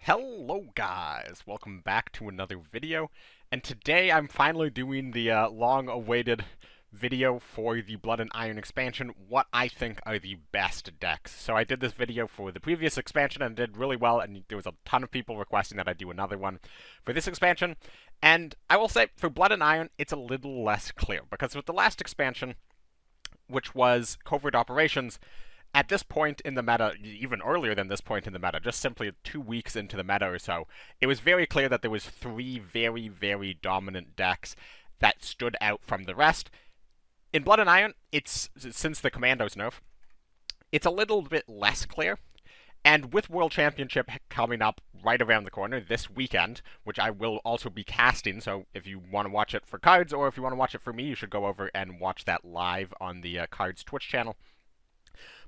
Hello guys, welcome back to another video, and today I'm finally doing the long-awaited video for the Blood and Iron expansion, what I think are the best decks. So I did this video for the previous expansion and did really well, and there was a ton of people requesting that I do another one for this expansion, and I will say, for Blood and Iron, it's a little less clear, because with the last expansion, which was Covert Operations, at this point in the meta, even earlier than this point in the meta, just simply 2 weeks into the meta or so, it was very clear that there was 3 very, very dominant decks that stood out from the rest. In Blood and Iron, it's, since the Commandos nerf, it's a little bit less clear. And with World Championship coming up right around the corner this weekend, which I will also be casting, so if you want to watch it for Cards, or if you want to watch it for me, you should go over and watch that live on the Cards Twitch channel.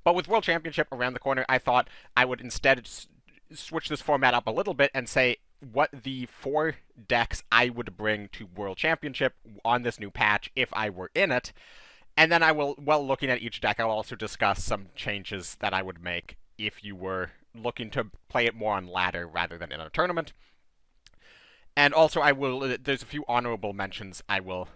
But with World Championship around the corner, I thought I would instead switch this format up a little bit and say what the 4 decks I would bring to World Championship on this new patch if I were in it. And then I will, while looking at each deck, I'll also discuss some changes that I would make if you were looking to play it more on ladder rather than in a tournament. And also there's a few honorable mentions I will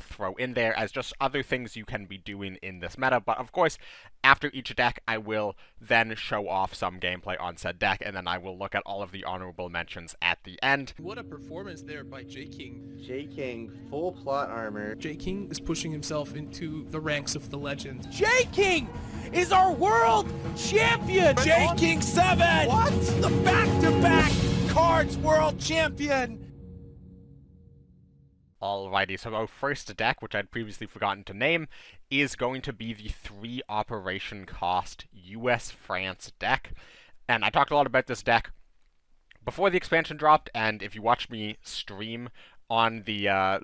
throw in there as just other things you can be doing in this meta. But of course, after each deck, I will then show off some gameplay on said deck, and then I will look at all of the honorable mentions at the end. What a performance there by J-King. J-King, full plot armor. J-King is pushing himself into the ranks of the legend. J-King is our world champion! J-King 7! What? The back-to-back Cards world champion! Alrighty, so our first deck, which I'd previously forgotten to name, is going to be the 3 operation cost US-France deck. And I talked a lot about this deck before the expansion dropped, and if you watched me stream on the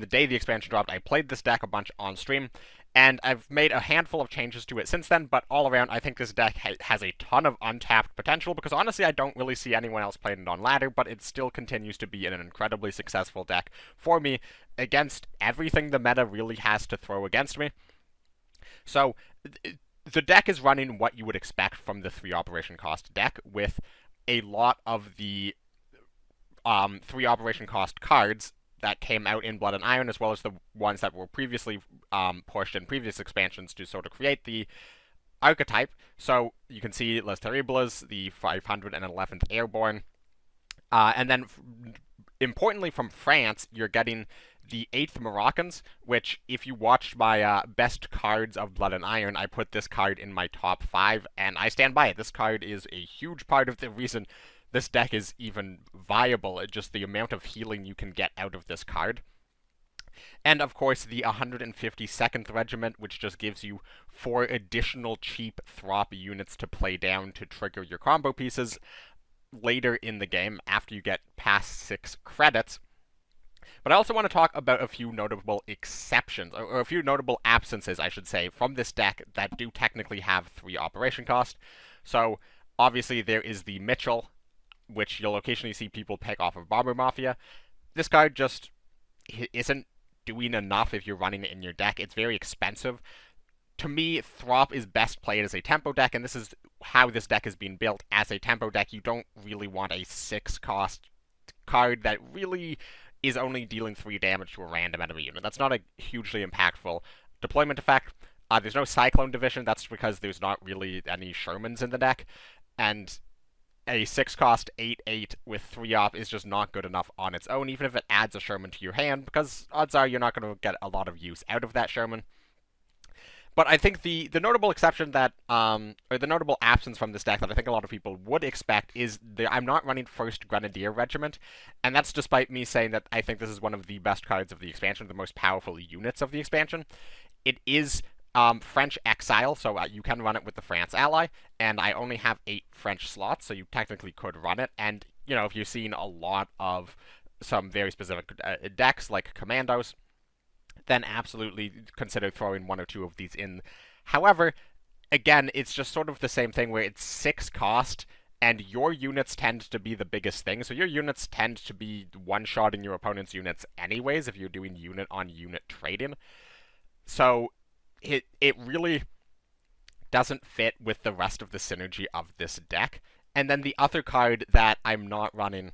day the expansion dropped, I played this deck a bunch on stream, and I've made a handful of changes to it since then, but all around, I think this deck has a ton of untapped potential, because honestly, I don't really see anyone else playing it on ladder, but it still continues to be an incredibly successful deck for me against everything the meta really has to throw against me. So, the deck is running what you would expect from the 3 operation cost deck, with a lot of the 3 operation cost cards that came out in Blood and Iron, as well as the ones that were previously pushed in previous expansions to sort of create the archetype. So you can see Les Terribles, the 511th Airborne, and then importantly from France, you're getting the 8th Moroccans, which if you watched my best cards of Blood and Iron, I put this card in my top 5, and I stand by it. This card is a huge part of the reason this deck is even viable, just the amount of healing you can get out of this card. And of course, the 152nd Regiment, which just gives you 4 additional cheap Throp units to play down to trigger your combo pieces later in the game after you get past 6 credits. But I also want to talk about a few notable exceptions, or a few notable absences, I should say, from this deck that do technically have 3 operation cost. So, obviously, there is the Mitchell, which you'll occasionally see people pick off of Bomber Mafia. This card just isn't doing enough if you're running it in your deck. It's very expensive. To me, Throp is best played as a tempo deck, and this is how this deck is being built as a tempo deck. You don't really want a 6 cost card that really is only dealing 3 damage to a random enemy unit. That's not a hugely impactful deployment effect. There's no Cyclone Division. That's because there's not really any Shermans in the deck, and a 6 cost 8/8 with 3 op is just not good enough on its own, even if it adds a Sherman to your hand, because odds are you're not going to get a lot of use out of that Sherman. But I think the notable exception that, or the notable absence from this deck that I think a lot of people would expect is I'm not running 1st Grenadier Regiment, and that's despite me saying that I think this is one of the best cards of the expansion, the most powerful units of the expansion. It is French Exile, so you can run it with the France ally, and I only have 8 French slots, so you technically could run it, and, you know, if you've seen a lot of some very specific decks, like Commandos, then absolutely consider throwing 1 or 2 of these in. However, again, it's just sort of the same thing where it's 6 cost, and your units tend to be the biggest thing, so your units tend to be one-shotting your opponent's units anyways, if you're doing unit-on-unit trading. So it really doesn't fit with the rest of the synergy of this deck, And then the other card that I'm not running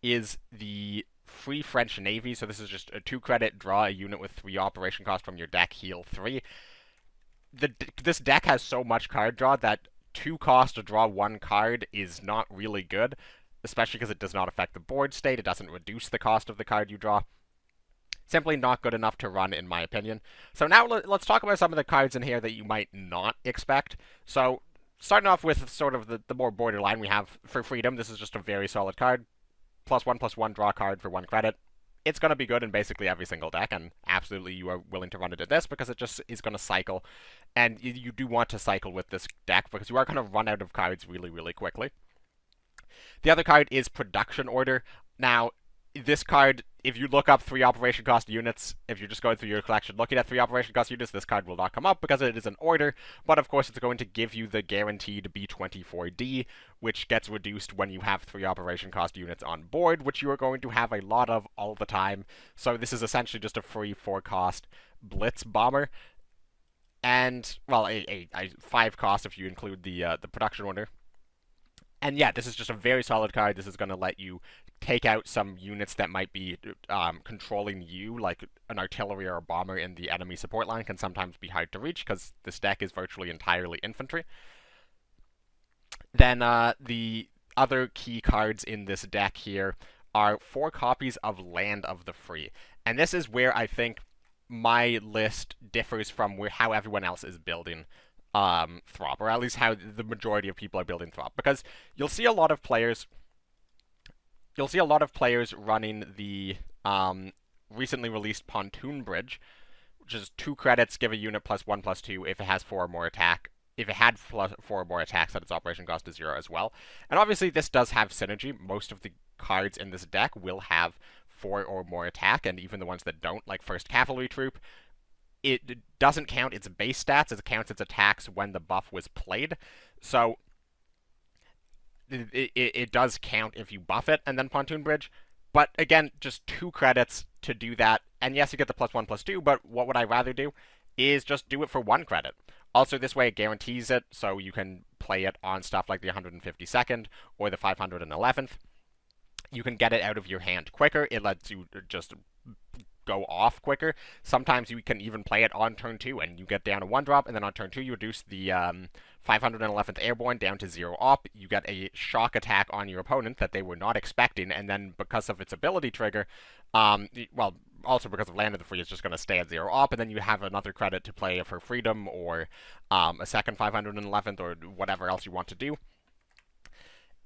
is the Free French Navy. So this is just a 2-credit, draw a unit with 3 operation cost from your deck, heal 3. This deck has so much card draw that 2 cost to draw 1 card is not really good, especially because it does not affect the board state. It doesn't reduce the cost of the card you draw. Simply not good enough to run, in my opinion. So now let's talk about some of the cards in here that you might not expect. So starting off with sort of the more borderline, we have for Freedom. This is just a very solid card. +1/+1 draw card for 1 credit. It's going to be good in basically every single deck, and absolutely you are willing to run it at this because it just is going to cycle. And you do want to cycle with this deck because you are going to run out of cards really, really quickly. The other card is Production Order. Now, this card, if you look up 3 operation cost units, if you're just going through your collection looking at 3 operation cost units, this card will not come up because it is an order, but of course it's going to give you the guaranteed B24D, which gets reduced when you have 3 operation cost units on board, which you are going to have a lot of all the time. So this is essentially just a free 4-cost Blitz Bomber, and, well, a 5-cost if you include the Production Order. And yeah, this is just a very solid card. This is going to let you take out some units that might be controlling you, like an artillery or a bomber in the enemy support line can sometimes be hard to reach because this deck is virtually entirely infantry. Then the other key cards in this deck here are 4 copies of Land of the Free. And this is where I think my list differs from how everyone else is building Throp, or at least how the majority of people are building Throp, because you'll see a lot of players running the recently released Pontoon Bridge, which is 2 credits, give a unit +1/+2 if it has 4 or more attack. If it had 4 or more attacks, that its operation cost is 0 as well. And obviously this does have synergy. Most of the cards in this deck will have 4 or more attack, and even the ones that don't, like First Cavalry Troop, it doesn't count its base stats, it counts its attacks when the buff was played. So it does count if you buff it and then Pontoon Bridge. But again, just 2 credits to do that. And yes, you get the +1/+2, but what would I rather do is just do it for 1 credit. Also, this way it guarantees it, so you can play it on stuff like the 152nd or the 511th. You can get it out of your hand quicker. It lets you just go off quicker. Sometimes you can even play it on turn 2 and you get down a 1-drop, and then on turn 2 you reduce the 511th Airborne down to 0 op. You get a shock attack on your opponent that they were not expecting, and then because of its ability trigger, well, also because of Land of the Free, it's just going to stay at 0 op, and then you have another credit to play for Freedom or a second 511th or whatever else you want to do.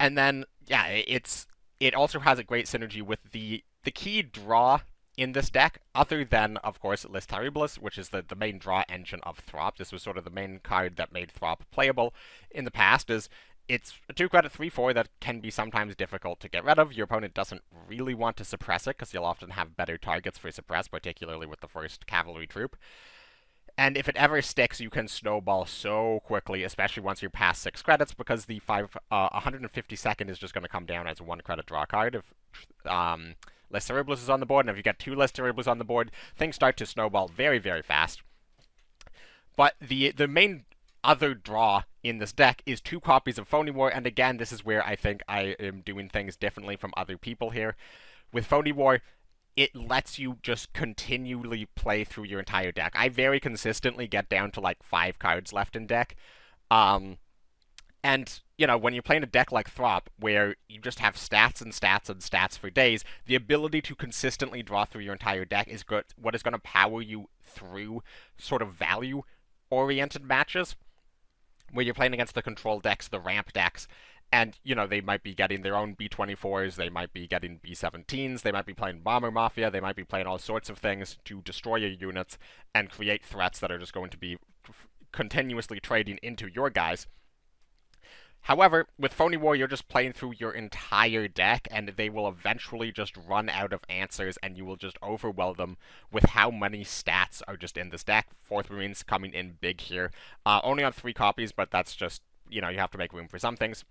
And then, yeah, it also has a great synergy with the key draw in this deck, other than, of course, List Terribilis, which is the main draw engine of Throp. This was sort of the main card that made Throp playable in the past, is it's a 2-credit 3/4 that can be sometimes difficult to get rid of. Your opponent doesn't really want to suppress it, because you'll often have better targets for suppress, particularly with the First Cavalry Troop. And if it ever sticks, you can snowball so quickly, especially once you're past 6 credits, because the 152nd is just going to come down as a 1-credit draw card if List Terribilis is on the board, and if you get 2 List Terribilis on the board, things start to snowball very, very fast. But the main other draw in this deck is 2 copies of Phony War, and again, this is where I think I am doing things differently from other people here. With Phony War, it lets you just continually play through your entire deck. I very consistently get down to like 5 cards left in deck. And, you know, when you're playing a deck like Throp, where you just have stats and stats and stats for days, the ability to consistently draw through your entire deck is what is going to power you through sort of value-oriented matches, where you're playing against the control decks, the ramp decks, and, you know, they might be getting their own B-24s, they might be getting B-17s, they might be playing Bomber Mafia, they might be playing all sorts of things to destroy your units and create threats that are just going to be continuously trading into your guys. However, with Phony War, you're just playing through your entire deck, and they will eventually just run out of answers, and you will just overwhelm them with how many stats are just in this deck. 4th Marines coming in big here. Only on 3 copies, but that's just, you know, you have to make room for some things.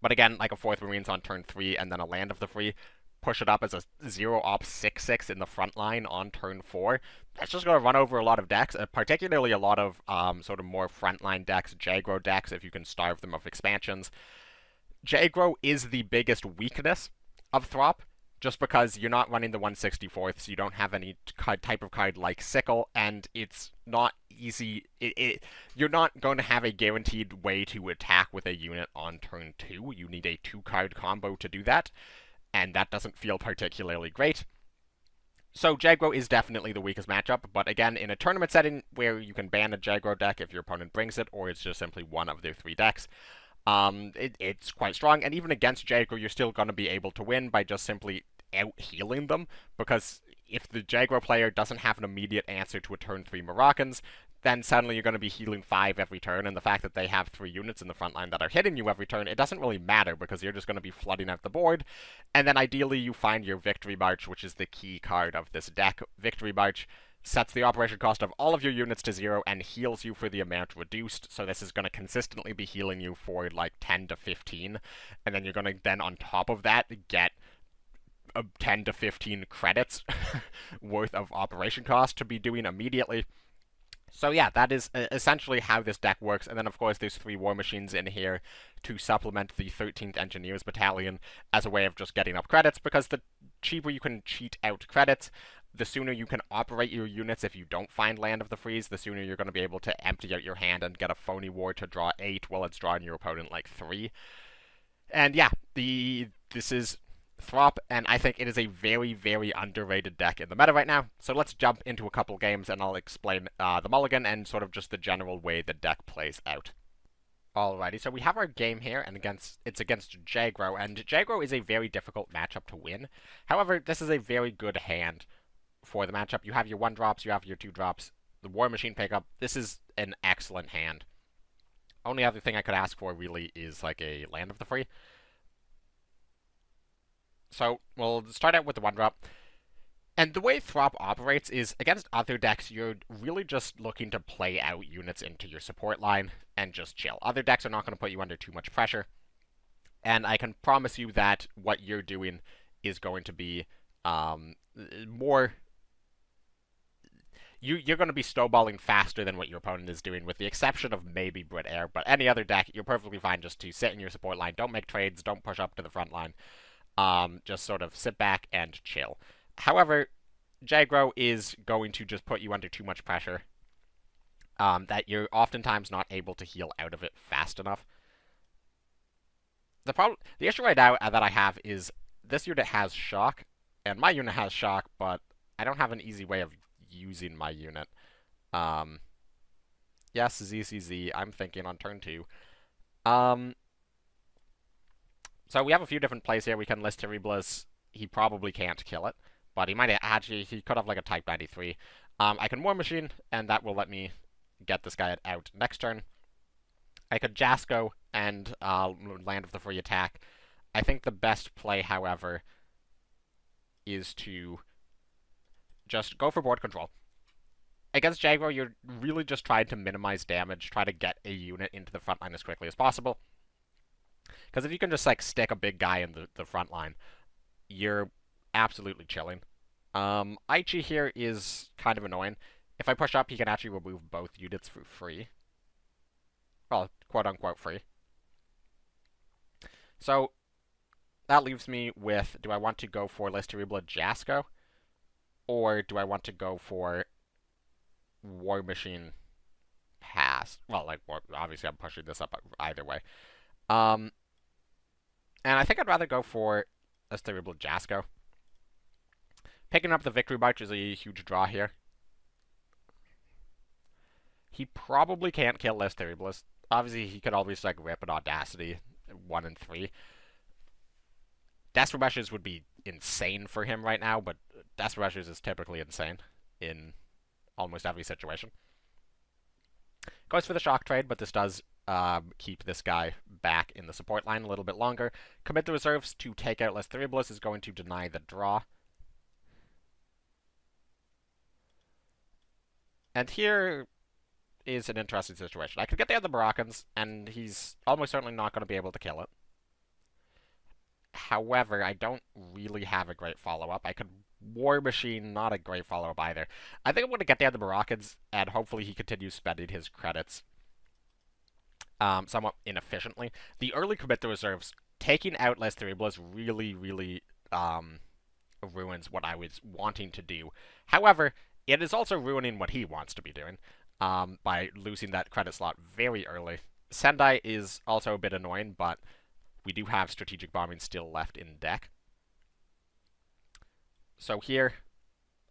But again, like a 4th Marines on turn 3, and then a Land of the Free, push it up as a 0 op 6/6 in the front line on turn 4. That's just going to run over a lot of decks, particularly a lot of sort of more frontline decks, Aggro decks, if you can starve them of expansions. Aggro is the biggest weakness of Throp, just because you're not running the 164th, so you don't have any type of card like Sickle, and it's not easy. You're not going to have a guaranteed way to attack with a unit on turn 2. You need a 2-card combo to do that, and that doesn't feel particularly great. So Aggro is definitely the weakest matchup, but again, in a tournament setting where you can ban a Aggro deck if your opponent brings it, or it's just simply one of their 3 decks, it's quite strong, and even against Aggro, you're still going to be able to win by just simply out-healing them, because if the Aggro player doesn't have an immediate answer to a turn 3 Moroccans, then suddenly you're going to be healing 5 every turn, and the fact that they have 3 units in the front line that are hitting you every turn, it doesn't really matter, because you're just going to be flooding out the board, and then ideally you find your Victory March, which is the key card of this deck. Victory March sets the operation cost of all of your units to 0 and heals you for the amount reduced, so this is going to consistently be healing you for like 10 to 15, and then you're going to then on top of that get 10 to 15 credits worth of operation cost to be doing immediately. So yeah, that is essentially how this deck works, and then of course there's 3 War Machines in here to supplement the 13th Engineers Battalion as a way of just getting up credits, because the cheaper you can cheat out credits, the sooner you can operate your units if you don't find Land of the Freeze, the sooner you're going to be able to empty out your hand and get a Phony War to draw 8 while it's drawing your opponent like 3. And yeah, this is Throp, and I think it is a very, very underrated deck in the meta right now. So let's jump into a couple games, and I'll explain the mulligan and sort of just the general way the deck plays out. Alrighty, so we have our game here, and it's against Aggro, and Aggro is a very difficult matchup to win. However, this is a very good hand for the matchup. You have your 1-drops, you have your 2-drops, the War Machine pickup. This is an excellent hand. Only other thing I could ask for really is like a Land of the Free. So we'll start out with the 1-drop. And the way Throp operates is, against other decks, you're really just looking to play out units into your support line and just chill. Other decks are not going to put you under too much pressure. And I can promise you that what you're doing is going to be more... You're going to be snowballing faster than what your opponent is doing, with the exception of maybe Brit Air. But any other deck, you're perfectly fine just to sit in your support line. Don't make trades, don't push up to the front line. Just sort of sit back and chill. However, Aggro is going to just put you under too much pressure, that you're oftentimes not able to heal out of it fast enough. The issue right now that I have is this unit has shock, and my unit has shock, but I don't have an easy way of using my unit. Yes, ZCZ, I'm thinking on turn 2. So we have a few different plays here. We can list Terribilis. He probably can't kill it, but he might actually, he could have like a Type 93. I can War Machine, and that will let me get this guy out next turn. I could Jasko and Land of the Free attack. I think the best play, however, is to just go for board control. Against Aggro, you're really just trying to minimize damage, try to get a unit into the front line as quickly as possible. Because if you can just like stick a big guy in the front line, you're absolutely chilling. Aichi here is kind of annoying. If I push up, he can actually remove both units for free. Well, quote-unquote free. So, that leaves me with, do I want to go for Les Terribles Jasko? Or do I want to go for War Machine Pass? Well, like, obviously I'm pushing this up either way. And I think I'd rather go for Les Terribles Jasko. Picking up the Victory March is a huge draw here. He probably can't kill Les Terribles. Obviously, he could always like rip an Audacity 1 and 3. Desperate Measures would be insane for him right now, but Desperate Measures is typically insane in almost every situation. Goes for the shock trade, but this does keep this guy back in the support line a little bit longer. Commit the reserves to take out Les Terribles is going to deny the draw. And here is an interesting situation. I could get the other Moroccans, and he's almost certainly not going to be able to kill it. However, I don't really have a great follow-up. I could War Machine, not a great follow-up either. I think I'm going to get the other Moroccans, and hopefully he continues spending his credits somewhat inefficiently. The early commit the reserves taking out Les Terribles really, really ruins what I was wanting to do. However, it is also ruining what he wants to be doing by losing that credit slot very early. Sendai is also a bit annoying, but we do have strategic bombing still left in deck. So here,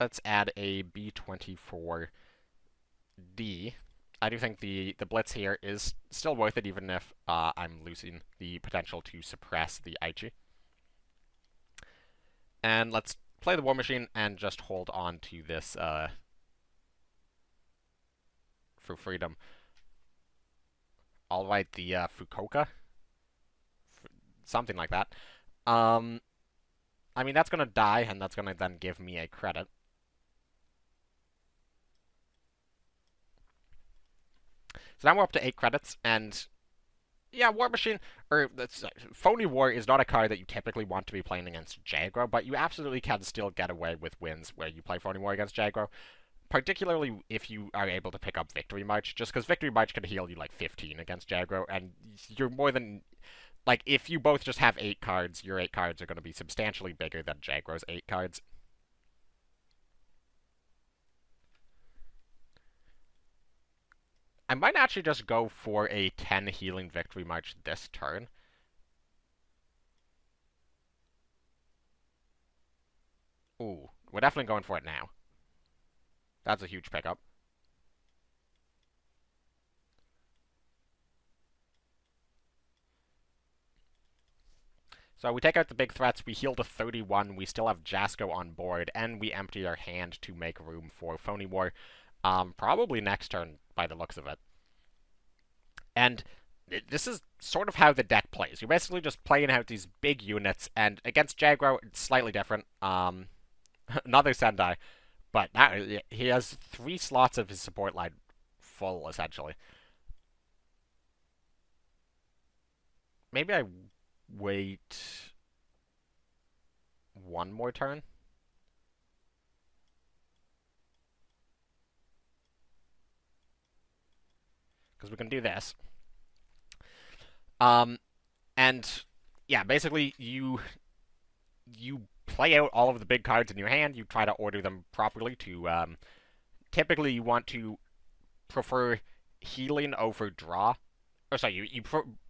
let's add a B-24D. I do think the Blitz here is still worth it, even if I'm losing the potential to suppress the Aichi. And let's play the War Machine and just hold on to this for freedom. I'll write the Fukuoka. Something like that. I mean, that's going to die, and that's going to then give me a credit. So now we're up to 8 credits, and yeah, War Machine, or Phony War is not a card that you typically want to be playing against Aggro, but you absolutely can still get away with wins where you play Phony War against Aggro, particularly if you are able to pick up Victory March, just because Victory March can heal you like 15 against Aggro, and you're more than... Like, if you both just have 8 cards, your 8 cards are going to be substantially bigger than Jaggro's 8 cards. I might actually just go for a 10 healing Victory March this turn. Ooh, we're definitely going for it now. That's a huge pickup. So we take out the big threats, we heal to 31, we still have Jasko on board, and we empty our hand to make room for Phony War. Probably next turn, by the looks of it. And this is sort of how the deck plays. You're basically just playing out these big units, and against Aggro, it's slightly different. Another Sendai, but now he has 3 slots of his support line full, essentially. Maybe I wait one more turn. Because we can do this. And yeah, basically you play out all of the big cards in your hand. You try to order them properly to, typically you want to prefer healing over draw. Or sorry,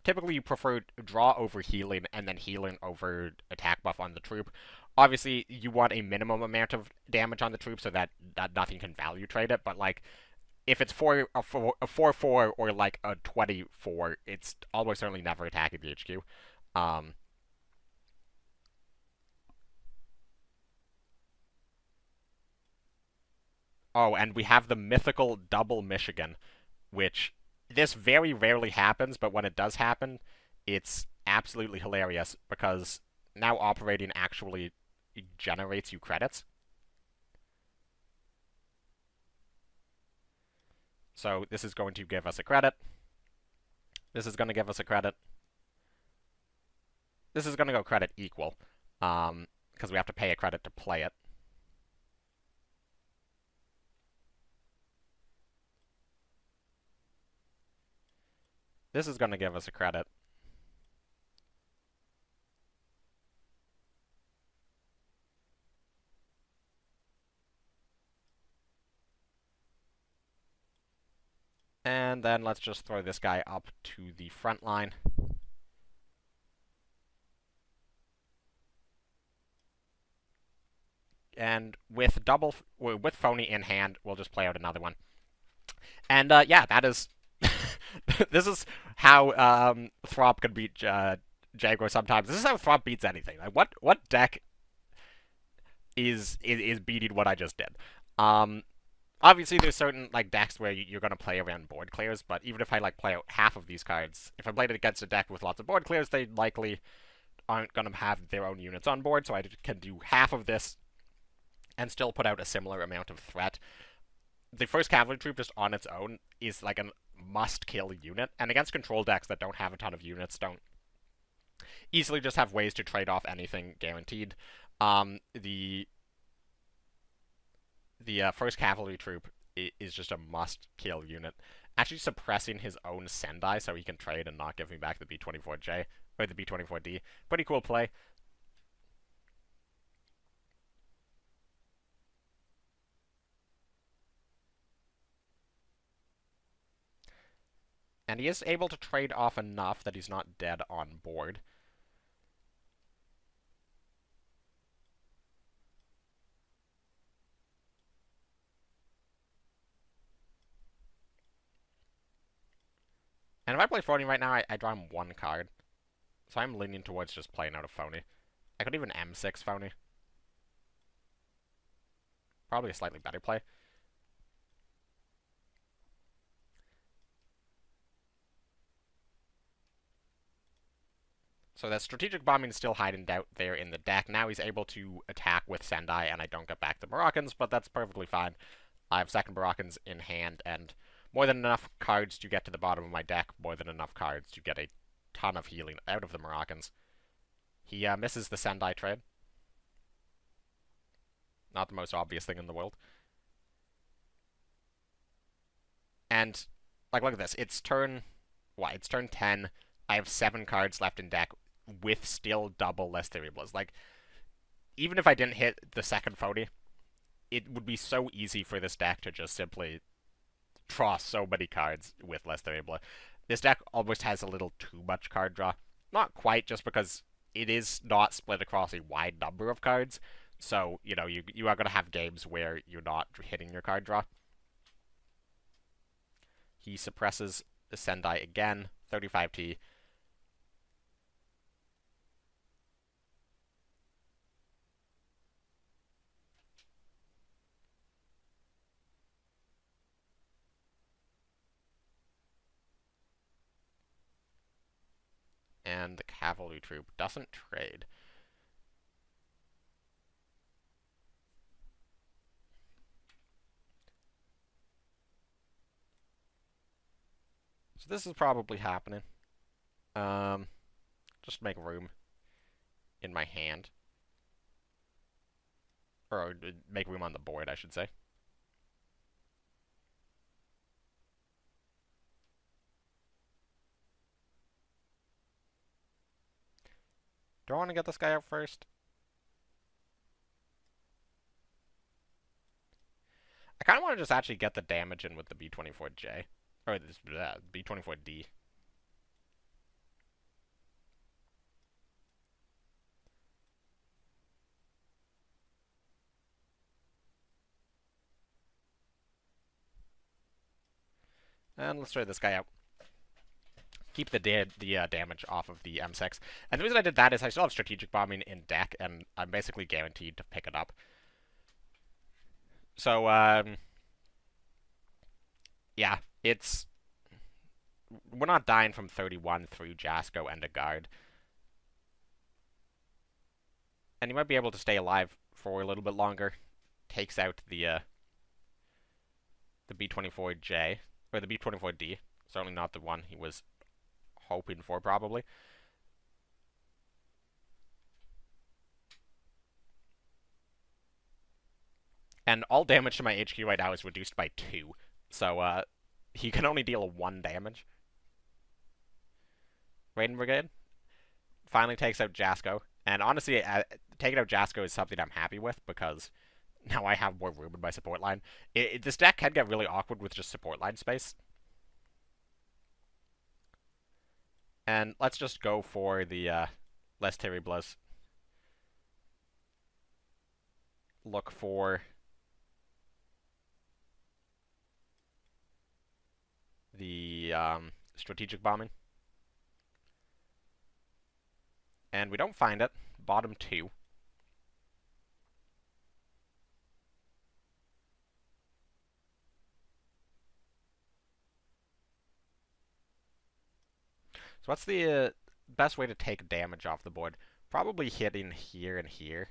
typically you prefer draw over healing and then healing over attack buff on the troop. Obviously, you want a minimum amount of damage on the troop so that nothing can value trade it, but like, if it's a 4-4 or like a 24, it's almost certainly never attacking the HQ. Oh, and we have the mythical double Michigan, which this very rarely happens, but when it does happen, it's absolutely hilarious because now operating actually generates you credits. So this is going to give us a credit. This is going to give us a credit. This is going to go credit equal, because we have to pay a credit to play it. This is going to give us a credit. And then let's just throw this guy up to the front line. And with Phony in hand, we'll just play out another one. And yeah, that is this is how Throp can beat Aggro sometimes. This is how Throp beats anything. Like, what deck is beating what I just did? Obviously, there's certain like decks where you're going to play around board clears, but even if I like play out half of these cards, if I played it against a deck with lots of board clears, they likely aren't going to have their own units on board, so I can do half of this and still put out a similar amount of threat. The first cavalry troop just on its own is like a must-kill unit, and against control decks that don't have a ton of units, don't easily just have ways to trade off anything guaranteed. The first cavalry troop is just a must-kill unit. Actually suppressing his own Sendai so he can trade and not give me back the B-24J or the B24D. Pretty cool play. And he is able to trade off enough that he's not dead on board. And if I play Phony right now, I draw him one card. So I'm leaning towards just playing out a Phony. I could even M6 Phony. Probably a slightly better play. So that strategic bombing is still hiding out there in the deck. Now he's able to attack with Sendai, and I don't get back the Moroccans, but that's perfectly fine. I have second Moroccans in hand, and more than enough cards to get to the bottom of my deck, more than enough cards to get a ton of healing out of the Moroccans. He misses the Sendai trade. Not the most obvious thing in the world. And, like, look at this. It's turn... What? It's turn 10. I have 7 cards left in deck with still double Les Terribles. Like, even if I didn't hit the second Phony, it would be so easy for this deck to just simply draw so many cards with Les Terribles. This deck almost has a little too much card draw. Not quite, just because it is not split across a wide number of cards. So, you know, you are going to have games where you're not hitting your card draw. He suppresses the Sendai again, 35T. And the cavalry troop doesn't trade. So this is probably happening. Just make room in my hand. Or make room on the board, I should say. Do I want to get this guy out first? I kind of want to just actually get the damage in with the B24J. Or this B24D. And let's try this guy out. Keep the damage off of the M6. And the reason I did that is I still have strategic bombing in deck, and I'm basically guaranteed to pick it up. So, yeah, it's... We're not dying from 31 through Jasko and a guard. And you might be able to stay alive for a little bit longer. Takes out the B24J, or the B24D. Certainly not the one he was hoping for, probably. And all damage to my HQ right now is reduced by 2. So, he can only deal 1 damage. Raiden Brigade finally takes out Jasko. And honestly, taking out Jasko is something I'm happy with, because now I have more room in my support line. This deck can get really awkward with just support line space. And let's just go for the Les Terribles. Look for the strategic bombing. And we don't find it. Bottom 2. So what's the best way to take damage off the board? Probably hitting here and here.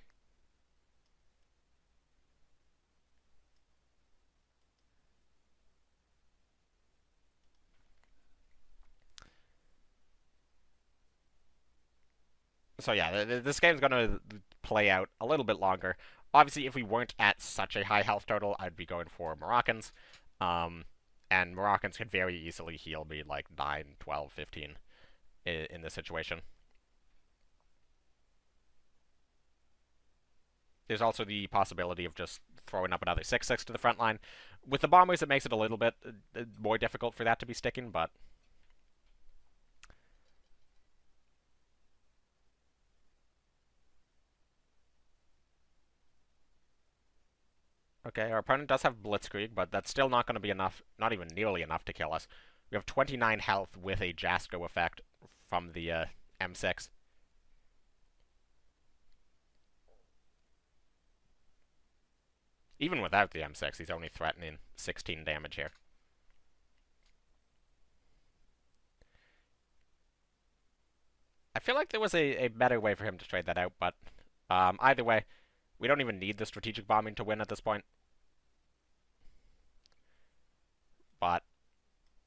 So yeah, this game's gonna play out a little bit longer. Obviously, if we weren't at such a high health total, I'd be going for Moroccans. And Moroccans could very easily heal me like 9, 12, 15 in this situation. There's also the possibility of just throwing up another 6/6 to the front line. With the bombers, it makes it a little bit more difficult for that to be sticking, but... Okay, our opponent does have Blitzkrieg, but that's still not going to be enough, not even nearly enough to kill us. We have 29 health with a Jasko effect from the M6. Even without the M6, he's only threatening 16 damage here. I feel like there was a better way for him to trade that out, but either way, we don't even need the strategic bombing to win at this point. But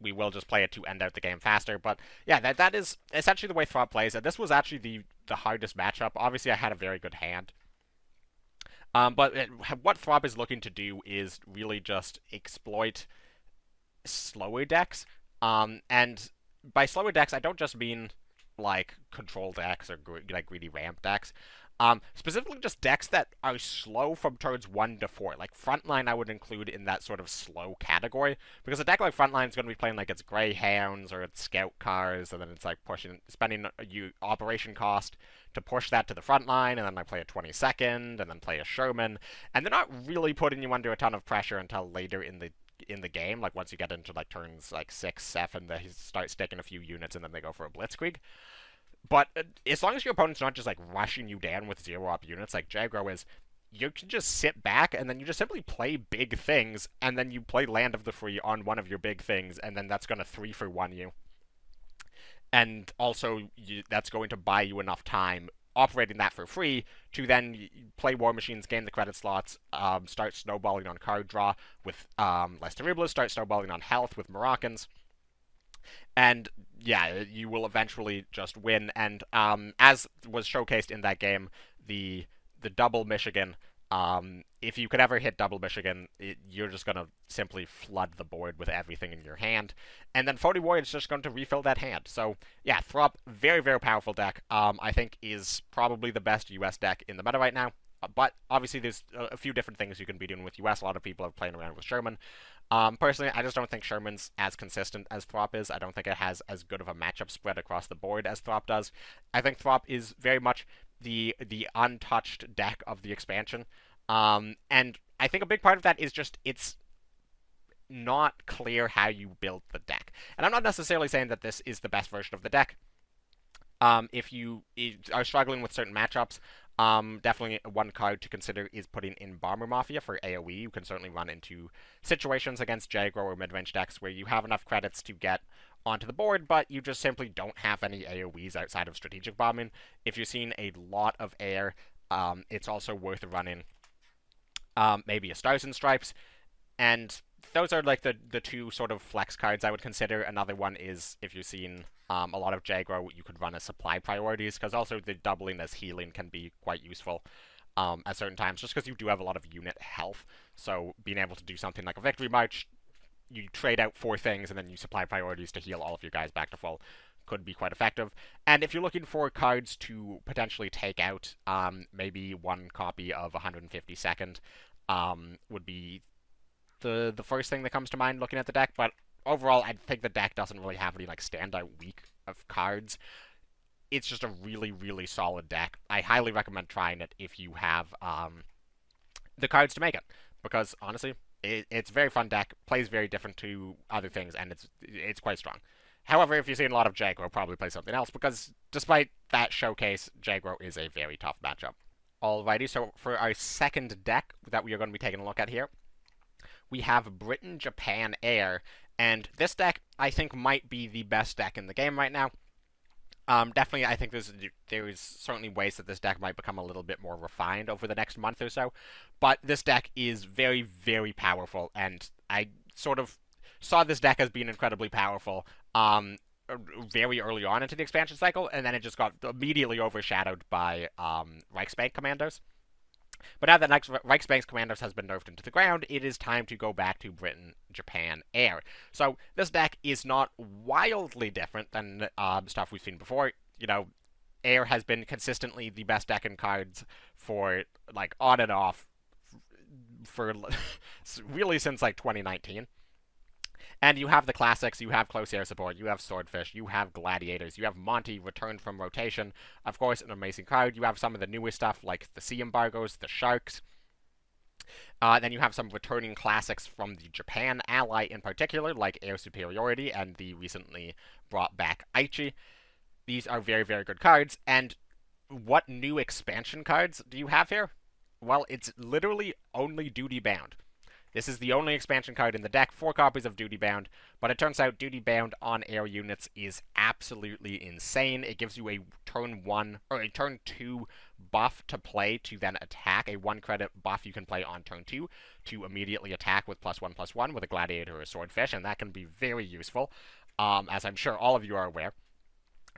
we will just play it to end out the game faster. But yeah, that is essentially the way Throp plays. And this was actually the hardest matchup. Obviously, I had a very good hand. But what Throp is looking to do is really just exploit slower decks. And by slower decks, I don't just mean like control decks or like greedy ramp decks. Specifically just decks that are slow from turns 1 to 4. Like Frontline I would include in that sort of slow category. Because a deck like Frontline is going to be playing like its Greyhounds or its Scout Cars, and then it's like spending operation cost to push that to the front line, and then I play a 22nd, and then play a Sherman. And they're not really putting you under a ton of pressure until later in the game. Like once you get into like turns like 6, 7, they start sticking a few units, and then they go for a Blitzkrieg. But as long as your opponent's not just like rushing you down with 0-op units like Aggro is, you can just sit back and then you just simply play big things, and then you play Land of the Free on one of your big things, and then that's going to 3-for-1 you. And also, that's going to buy you enough time operating that for free to then play War Machines, gain the credit slots, start snowballing on card draw with Les Terribles, start snowballing on health with Moroccans. And yeah, you will eventually just win. And as was showcased in that game, the double Michigan, if you could ever hit double Michigan, you're just going to simply flood the board with everything in your hand. And then 40 Warrior is just going to refill that hand. So yeah, Throp, very, very powerful deck. I think is probably the best US deck in the meta right now. But obviously there's a few different things you can be doing with US. A lot of people are playing around with Sherman. Personally, I just don't think Sherman's as consistent as Throp is. I don't think it has as good of a matchup spread across the board as Throp does. I think Throp is very much the untouched deck of the expansion. And I think a big part of that is just it's not clear how you build the deck. And I'm not necessarily saying that this is the best version of the deck. If you are struggling with certain matchups, definitely one card to consider is putting in Bomber Mafia for AoE. You can certainly run into situations against Aggro or mid-range decks where you have enough credits to get onto the board, but you just simply don't have any AoEs outside of strategic bombing. If you're seeing a lot of air, it's also worth running maybe a Stars and Stripes, and those are like the two sort of flex cards I would consider. Another one is if you're seeing a lot of Aggro, you could run as supply priorities, because also the doubling as healing can be quite useful at certain times, just because you do have a lot of unit health. So being able to do something like a Victory March, you trade out 4 things and then you supply priorities to heal all of your guys back to full, could be quite effective. And if you're looking for cards to potentially take out, maybe one copy of 152nd would be the first thing that comes to mind looking at the deck. But overall, I think the deck doesn't really have any like standout weak of cards. It's just a really, really solid deck. I highly recommend trying it if you have the cards to make it, because honestly, it's a very fun deck, plays very different to other things, and it's quite strong. However, if you're seeing a lot of Aggro, probably play something else, because despite that showcase, Aggro is a very tough matchup. Alrighty, so for our second deck that we are going to be taking a look at here, we have Britain, Japan, Air, and this deck, I think, might be the best deck in the game right now. Definitely, I think there's certainly ways that this deck might become a little bit more refined over the next month or so, but this deck is very, very powerful, and I sort of saw this deck as being incredibly powerful very early on into the expansion cycle, and then it just got immediately overshadowed by Reichsbank Commandos. But now that Reichsbank's Commandos has been nerfed into the ground, it is time to go back to Britain, Japan, Air. So this deck is not wildly different than stuff we've seen before. You know, Air has been consistently the best deck in cards for, like, on and off for really since, like, 2019. And you have the classics, you have close air support, you have Swordfish, you have Gladiators, you have Monty returned from rotation. Of course, an amazing card. You have some of the newer stuff like the Sea Embargoes, the Sharks. Then you have some returning classics from the Japan ally in particular, like Air Superiority and the recently brought back Aichi. These are very, very good cards. And what new expansion cards do you have here? Well, it's literally only Duty Bound. This is the only expansion card in the deck, 4 copies of Duty Bound, but it turns out Duty Bound on air units is absolutely insane. It gives you a turn 1, or a turn 2 buff to play to then attack, a 1 credit buff you can play on turn 2 to immediately attack with +1/+1 with a Gladiator or a Swordfish, and that can be very useful, as I'm sure all of you are aware.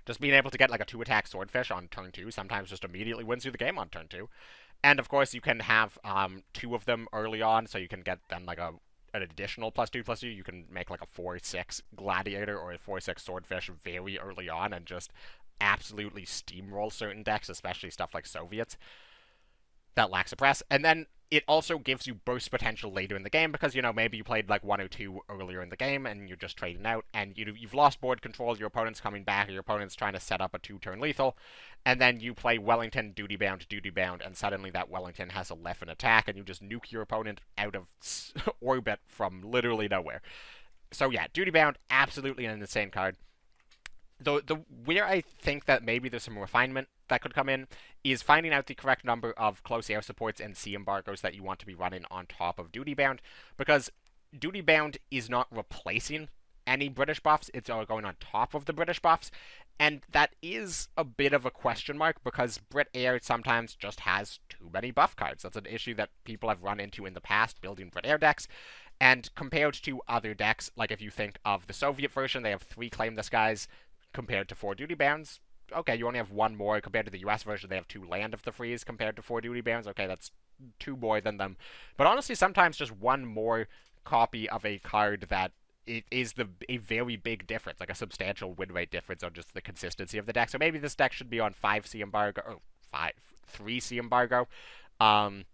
Just being able to get like a 2-attack Swordfish on turn 2 sometimes just immediately wins you the game on turn 2. And of course, you can have 2 of them early on, so you can get them like an additional +2/+2. You can make like a 4/6 Gladiator or a 4/6 Swordfish very early on and just absolutely steamroll certain decks, especially stuff like Soviets that lack suppress. And then it also gives you burst potential later in the game because, you know, maybe you played like 1 or 2 earlier in the game and you're just trading out and you've lost board control, your opponent's coming back, or your opponent's trying to set up a 2-turn lethal, and then you play Wellington, Duty Bound, and suddenly that Wellington has a left and attack and you just nuke your opponent out of orbit from literally nowhere. So yeah, Duty Bound, absolutely an insane card. The where I think that maybe there's some refinement that could come in is finding out the correct number of close air supports and sea embargoes that you want to be running on top of Duty Bound, because Duty Bound is not replacing any British buffs, it's all going on top of the British buffs, and that is a bit of a question mark because Brit Air sometimes just has too many buff cards. That's an issue that people have run into in the past building Brit Air decks, and compared to other decks, like if you think of the Soviet version, they have 3 Claim the Skies, compared to 4 Duty Bounds. Okay, you only have 1 more. Compared to the US version, they have 2 Land of the Frees compared to 4 Duty Bounds. Okay, that's 2 more than them. But honestly, sometimes just 1 more copy of a card that it is a very big difference, like a substantial win rate difference on just the consistency of the deck. So maybe this deck should be on 5 Sea Embargo, or 3 Sea Embargo, and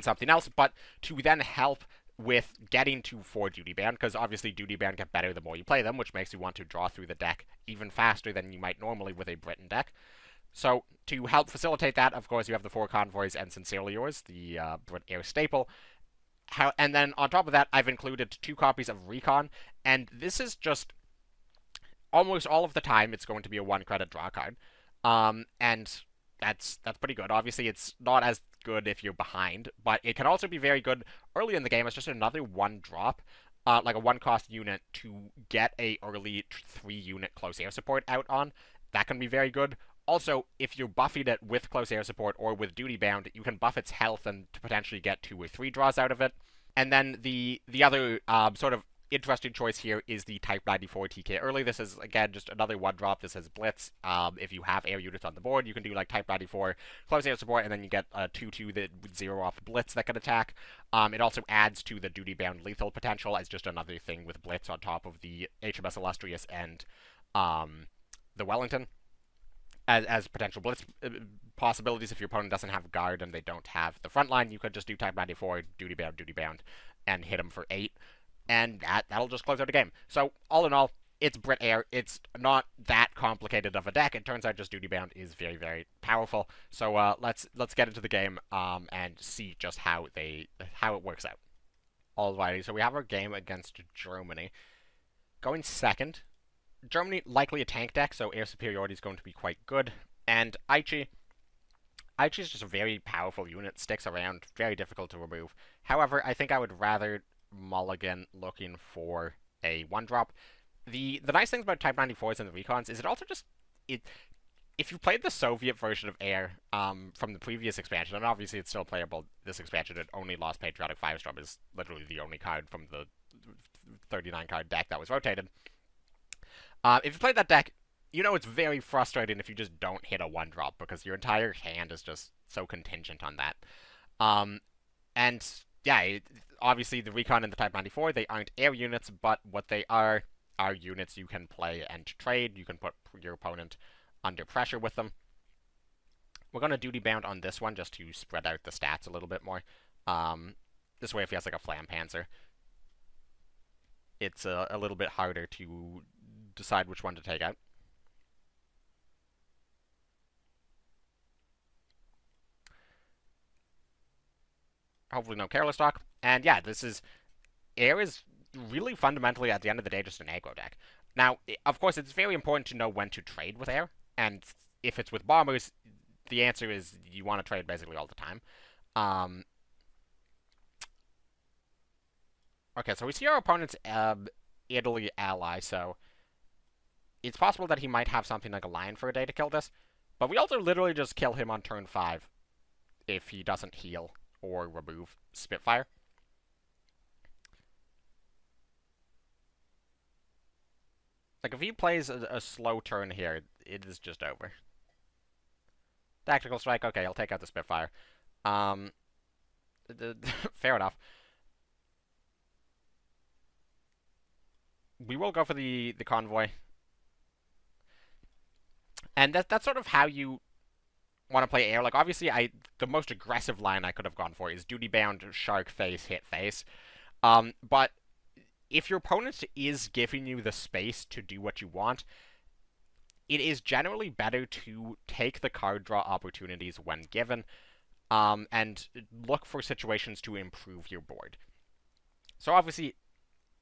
something else. But to then help with getting to 4 Duty Bound, because obviously Duty Bound get better the more you play them, which makes you want to draw through the deck even faster than you might normally with a Britain deck. So to help facilitate that, of course, you have the 4 Convoys and Sincerely Yours, the Brit Air staple. And then on top of that, I've included 2 copies of Recon, and this is just almost all of the time it's going to be a 1 credit draw card. And that's pretty good. Obviously, it's not as good if you're behind, but it can also be very good early in the game. It's just another 1 drop, like a 1 cost unit to get a early 3 unit close air support out on. That can be very good. Also, if you're buffing it with close air support or with Duty Bound, you can buff its health and to potentially get 2 or 3 draws out of it. And then the other sort of interesting choice here is the Type 94 TK early. This is, again, just another 1 drop. This has Blitz. If you have air units on the board, you can do like Type 94, close air support, and then you get a 2/2 that would 0 off Blitz that can attack. It also adds to the Duty Bound lethal potential as just another thing with Blitz on top of the HMS Illustrious and the Wellington. As potential Blitz possibilities, if your opponent doesn't have Guard and they don't have the Frontline, you could just do Type 94, Duty Bound, and hit them for 8. And that'll just close out a game. So, all in all, it's Brit Air. It's not that complicated of a deck. It turns out just Duty Bound is very, very powerful. So, let's get into the game and see just how it works out. Alrighty, so we have our game against Germany. Going second, Germany, likely a tank deck, so air superiority is going to be quite good. And Aichi is just a very powerful unit, sticks around, very difficult to remove. However, I think I would rather mulligan looking for a 1-drop. The nice things about Type 94s and the Recons is it also just... If you played the Soviet version of Air from the previous expansion, and obviously it's still playable this expansion, it only lost Patriotic Firestorm, is literally the only card from the 39-card deck that was rotated. If you played that deck, you know it's very frustrating if you just don't hit a 1-drop, because your entire hand is just so contingent on that. And yeah, obviously the Recon and the Type 94, they aren't air units, but what they are units you can play and trade. You can put your opponent under pressure with them. We're going to duty bound on this one just to spread out the stats a little bit more. This way, if he has like a Flampanzer, it's a little bit harder to decide which one to take out. Hopefully no Careless Talk. And yeah, Air is really fundamentally, at the end of the day, just an aggro deck. Now, of course, it's very important to know when to trade with Air, and if it's with Bombers, the answer is you want to trade basically all the time. Okay, so we see our opponent's Italy ally, so it's possible that he might have something like a Lion for a day to kill this, but we also literally just kill him on turn 5 if he doesn't heal or remove Spitfire. Like, if he plays a slow turn here, it is just over. Tactical Strike, okay, I'll take out the Spitfire. Fair enough. We will go for the Convoy. And that's sort of how you want to play Air. Like, obviously, the most aggressive line I could have gone for is Duty Bound, Shark Face, Hit Face. But if your opponent is giving you the space to do what you want, it is generally better to take the card draw opportunities when given, and look for situations to improve your board. So obviously,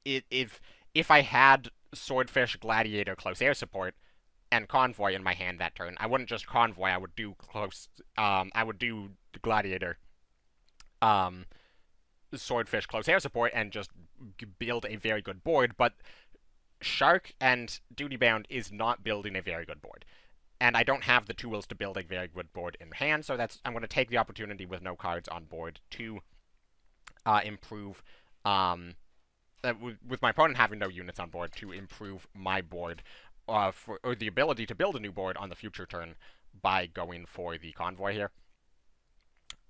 if I had Swordfish, Gladiator, Close Air support, and Convoy in my hand that turn, I wouldn't just Convoy, I would do I would do Gladiator, Swordfish, Close Air support, and just build a very good board, but Shark and Duty Bound is not building a very good board. And I don't have the tools to build a very good board in hand, so I'm going to take the opportunity with no cards on board to improve, with my opponent having no units on board, to improve my board, or the ability to build a new board on the future turn by going for the Convoy here.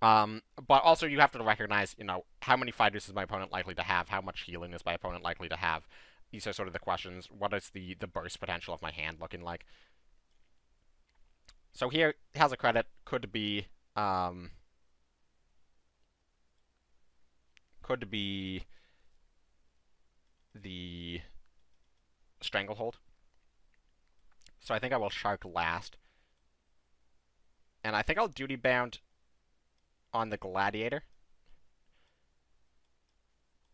But also you have to recognize, how many fighters is my opponent likely to have? How much healing is my opponent likely to have? These are sort of the questions. What is the burst potential of my hand looking like? So here, has a credit, could be the Stranglehold. So I think I will Shark last. And I think I'll Duty Bound on the Gladiator.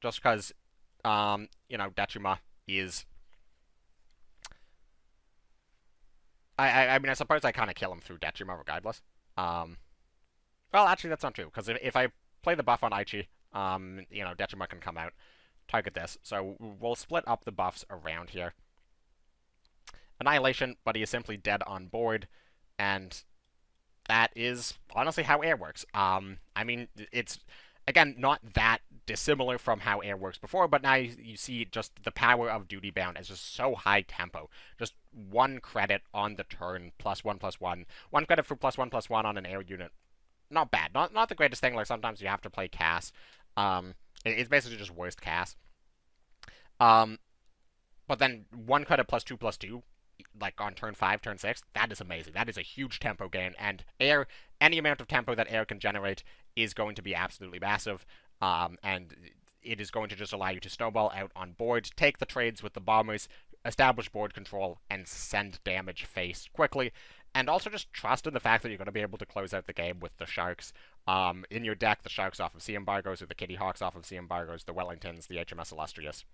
Just because, Dechima is... I mean, I suppose I kind of kill him through Dechima regardless. Well, actually, that's not true, because if I play the buff on Aichi, Dechima can come out, target this. So we'll split up the buffs around here. Annihilation, but he is simply dead on board, and that is honestly how Air works. I mean, it's, again, not that dissimilar from how Air works before, but now you see just the power of Duty Bound is just so high tempo. Just 1 credit on the turn, +1/+1. 1 credit for +1/+1 on an Air unit. Not bad. Not the greatest thing, like sometimes you have to play Cass. It's basically just worst Cass. But then 1 credit +2/+2, like on turn 5, turn 6, that is amazing. That is a huge tempo gain, and Air, any amount of tempo that Air can generate is going to be absolutely massive, and it is going to just allow you to snowball out on board, take the trades with the Bombers, establish board control, and send damage face quickly, and also just trust in the fact that you're going to be able to close out the game with the Sharks. In your deck, the Sharks off of Sea Embargoes, or the Kitty Hawks off of Sea Embargoes, the Wellingtons, the HMS Illustrious.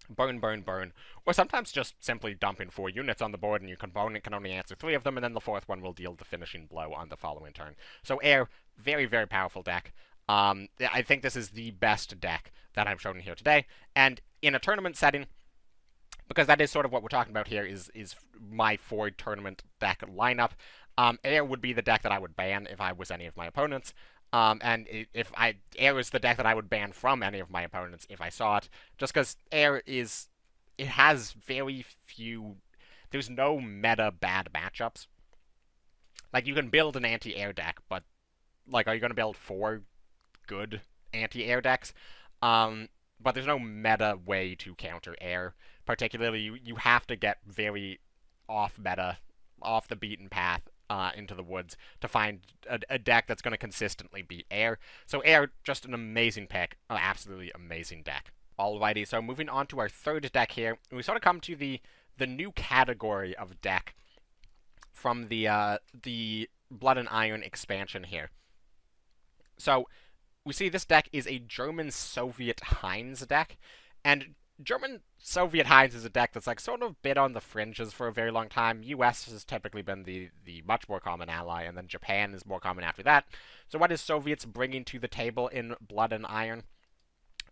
Burn, burn, burn. Or sometimes just simply dumping 4 units on the board and your opponent can only answer 3 of them, and then the 4th one will deal the finishing blow on the following turn. So Air, very, very powerful deck. I think this is the best deck that I've shown here today. And in a tournament setting, because that is sort of what we're talking about here, is my 4 tournament deck lineup, Air would be the deck that I would ban if I was any of my opponents. And Air is the deck that I would ban from any of my opponents if I saw it, just because Air it has very few, there's no meta bad matchups. Like, you can build an anti-Air deck, but, like, are you going to build 4 good anti-Air decks? But there's no meta way to counter Air. Particularly, you have to get very off-meta, off the beaten path into the woods to find a deck that's going to consistently beat Air. So Air, just an amazing pick, an absolutely amazing deck. Alrighty, so moving on to our third deck here, we sort of come to the new category of deck from the Blood and Iron expansion here. So we see this deck is a German-Soviet Heinz deck, and German-Soviet Heinz is a deck that's like sort of been on the fringes for a very long time. US has typically been the much more common ally, and then Japan is more common after that. So what is Soviets bringing to the table in Blood and Iron?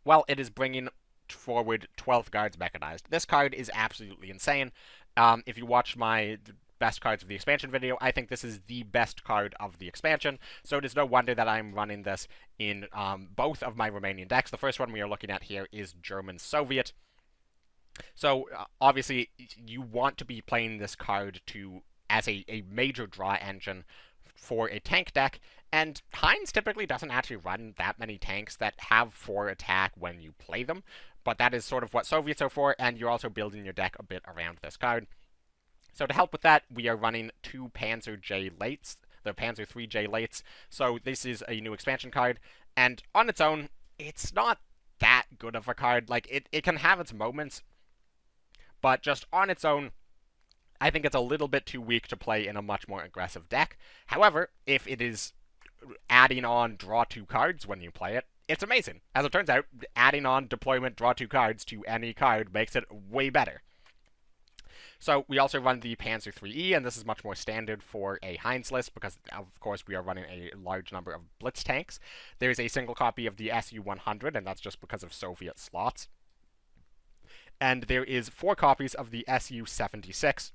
Well, it is bringing forward 12th Guards Mechanized. This card is absolutely insane. If you watched my best cards of the expansion video, I think this is the best card of the expansion, so it is no wonder that I'm running this in both of my Romanian decks. The first one we are looking at here is German-Soviet. So, obviously, you want to be playing this card as a major draw engine for a tank deck, and Heinz typically doesn't actually run that many tanks that have 4 attack when you play them, but that is sort of what Soviets are for, and you're also building your deck a bit around this card. So to help with that, we are running 2 Panzer J Lates, the Panzer 3 J Lates. So this is a new expansion card, and on its own, it's not that good of a card. Like, it can have its moments, but just on its own, I think it's a little bit too weak to play in a much more aggressive deck. However, if it is adding on draw 2 cards when you play it, it's amazing. As it turns out, adding on deployment draw 2 cards to any card makes it way better. So we also run the Panzer 3E, and this is much more standard for a Heinz list because, of course, we are running a large number of Blitz tanks. There's a single copy of the Su-100, and that's just because of Soviet slots. And there is 4 copies of the Su-76,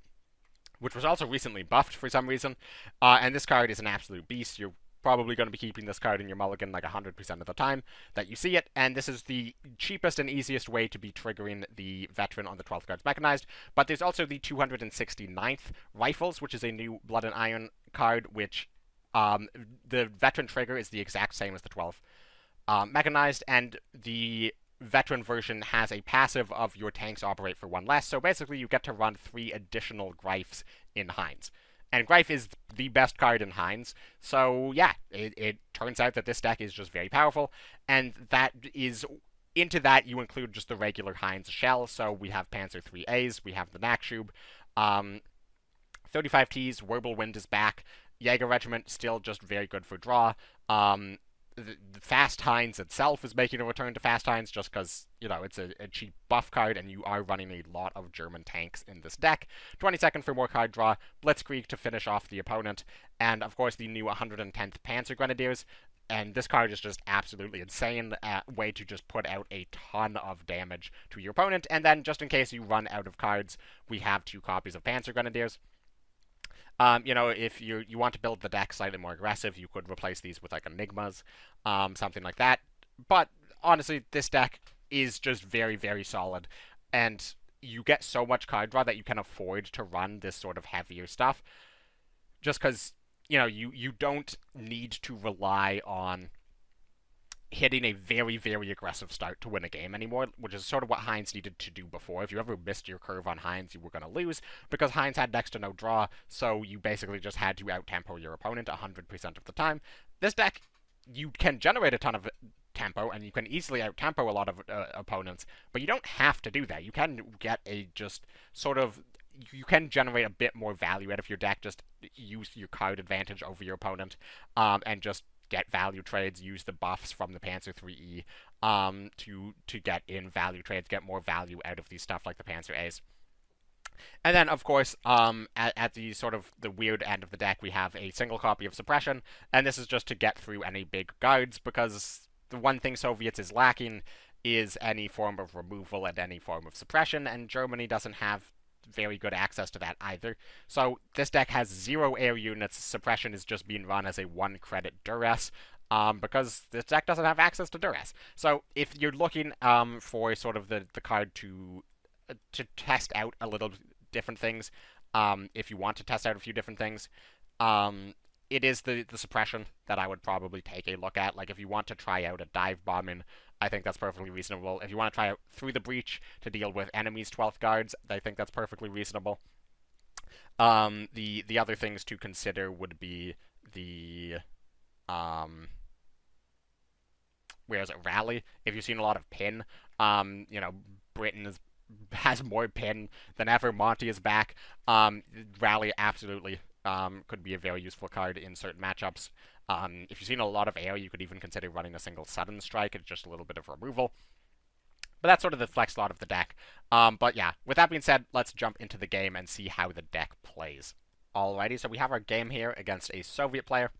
which was also recently buffed for some reason. And this card is an absolute beast. You're probably going to be keeping this card in your mulligan like 100% of the time that you see it, and this is the cheapest and easiest way to be triggering the Veteran on the 12th Guards Mechanized. But there's also the 269th Rifles, which is a new Blood and Iron card, which the Veteran trigger is the exact same as the 12th Mechanized, and the Veteran version has a passive of your tanks operate for 1 less, so basically you get to run 3 additional Greifs in Heinz. And Greif is the best card in Heinz, so yeah, it turns out that this deck is just very powerful, and that is, into that you include just the regular Heinz shell, so we have Panzer 3As, we have the Nachschub, 35Ts, Wirbelwind is back, Jaeger Regiment still just very good for draw, the Fast Heinz itself is making a return to Fast Heinz just because, you know, it's a cheap buff card and you are running a lot of German tanks in this deck. 22nd for more card draw, Blitzkrieg to finish off the opponent, and of course the new 110th Panzer Grenadiers. And this card is just absolutely insane, way to just put out a ton of damage to your opponent. And then just in case you run out of cards, we have 2 copies of Panzer Grenadiers. You know, if you want to build the deck slightly more aggressive, you could replace these with like Enigmas, something like that. But honestly, this deck is just very, very solid, and you get so much card draw that you can afford to run this sort of heavier stuff, just because, you know, you don't need to rely on hitting a very, very aggressive start to win a game anymore, which is sort of what Heinz needed to do before. If you ever missed your curve on Heinz, you were going to lose, because Heinz had next to no draw, so you basically just had to out-tempo your opponent 100% of the time. This deck, you can generate a ton of tempo, and you can easily out-tempo a lot of opponents, but you don't have to do that. You can get a just sort of... You can generate a bit more value out of your deck, just use your card advantage over your opponent, and just get value trades, use the buffs from the Panzer 3E to get in value trades, get more value out of these stuff like the Panzer A's. And then, of course, at the sort of the weird end of the deck, we have a single copy of Suppression, and this is just to get through any big guards, because the one thing Soviets is lacking is any form of removal and any form of suppression, and Germany doesn't have very good access to that either. So this deck has 0 air units. Suppression is just being run as a 1 credit duress, because this deck doesn't have access to duress. So if you're looking for sort of the card to test out a little different things, if you want to test out a few different things, it is the suppression that I would probably take a look at. Like, if you want to try out a dive bombing, I think that's perfectly reasonable. If you want to try out Through the Breach to deal with enemies' 12th guards, I think that's perfectly reasonable. The other things to consider would be the where is it, rally. If you've seen a lot of pin, Britain has more pin than ever. Monty is back. Rally absolutely could be a very useful card in certain matchups. If you've seen a lot of air, you could even consider running a single sudden strike. It's just a little bit of removal. But that's sort of the flex slot of the deck. But yeah, with that being said, let's jump into the game and see how the deck plays. Alrighty, so we have our game here against a Soviet player.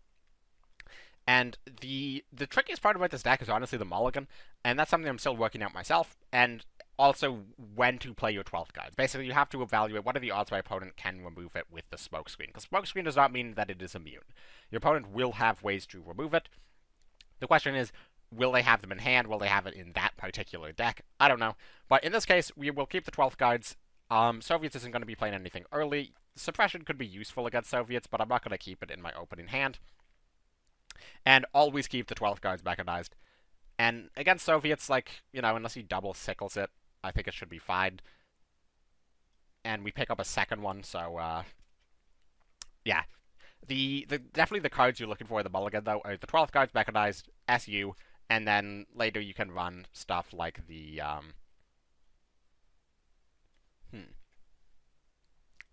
And the trickiest part about this deck is honestly the mulligan, and that's something I'm still working out myself, and also when to play your 12th cards. Basically, you have to evaluate what are the odds my opponent can remove it with the smokescreen, because smokescreen does not mean that it is immune. Your opponent will have ways to remove it. The question is, will they have them in hand? Will they have it in that particular deck? I don't know. But in this case, we will keep the 12th cards. Soviets isn't going to be playing anything early. Suppression could be useful against Soviets, but I'm not going to keep it in my opening hand. And always keep the 12th cards mechanized. And against Soviets, unless he double sickles it, I think it should be fine. And we pick up a second one, so, yeah. Definitely the cards you're looking for in the mulligan, though, are the 12th cards mechanized, SU, and then later you can run stuff like the,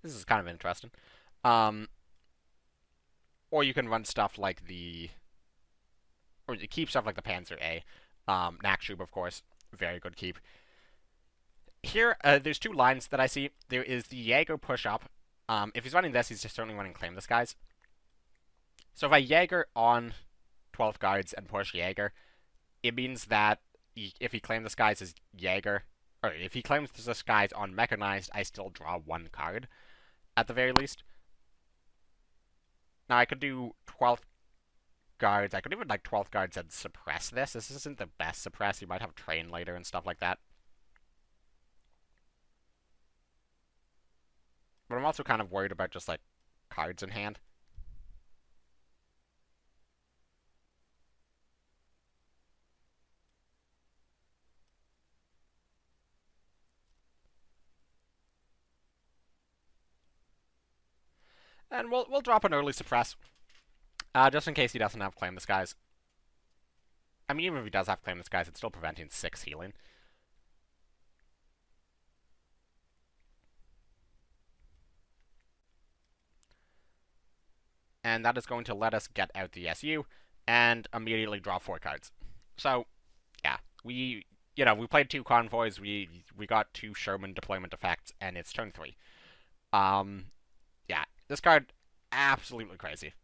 This is kind of interesting. Or you can run stuff like or you keep stuff like the Panzer A. Nakshub, of course, very good keep. Here, there's two lines that I see. There is the Jaeger push-up. If he's running this, he's just certainly running Claim the Skies. So if I Jaeger on 12 guards and push Jaeger, it means that if he claims the skies as Jaeger, or if he claims the skies on Mechanized, I still draw one card, at the very least. Now, I could do 12th guards. I could even, 12th guards and suppress this. This isn't the best suppress. You might have train later and stuff like that. But I'm also kind of worried about just, cards in hand. And we'll drop an early suppress, just in case he doesn't have Claim the Skies. I mean, even if he does have Claim the Skies, it's still preventing 6 healing. And that is going to let us get out the SU and immediately draw 4 cards. So, yeah, we played 2 convoys, we got 2 Sherman deployment effects, and it's turn 3. Yeah, this card, absolutely crazy.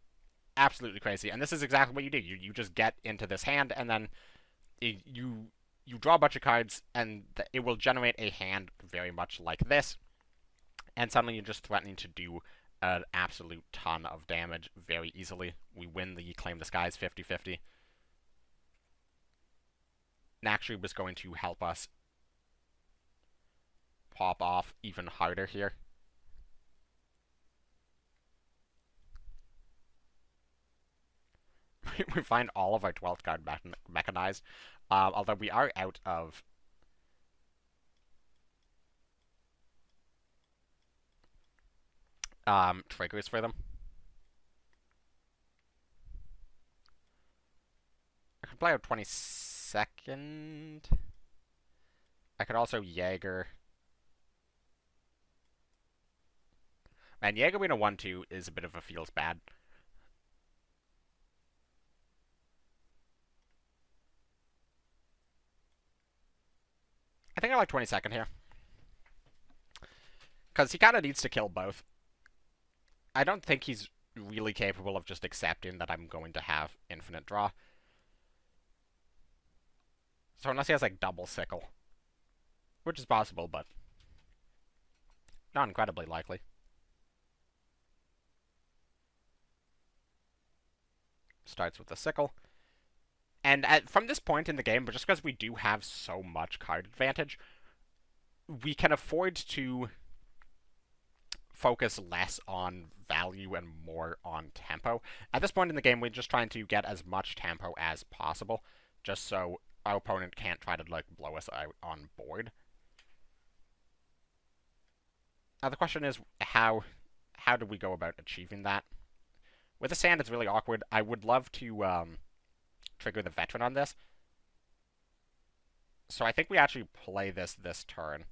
Absolutely crazy. And this is exactly what you do. You just get into this hand, and then you draw a bunch of cards, and it will generate a hand very much like this. And suddenly you're just threatening to do an absolute ton of damage very easily. We win the Claim the Skies 50-50. Nakshub is going to help us pop off even harder here. We find all of our 12th card mechanized, although we are out of triggers for them. I could play a 22nd. I could also Jaeger. Man, Jaeger being a 1-2 is a bit of a feels bad. I think I like 22nd here. Because he kind of needs to kill both. I don't think he's really capable of just accepting that I'm going to have infinite draw. So unless he has, double sickle. Which is possible, but not incredibly likely. Starts with the sickle. And from this point in the game, but just because we do have so much card advantage, we can afford to focus less on value and more on tempo. At this point in the game, we're just trying to get as much tempo as possible, just so our opponent can't try to, blow us out on board. Now, the question is, how how do we go about achieving that? With the sand, it's really awkward. I would love to trigger the veteran on this. So I think we actually play this turn.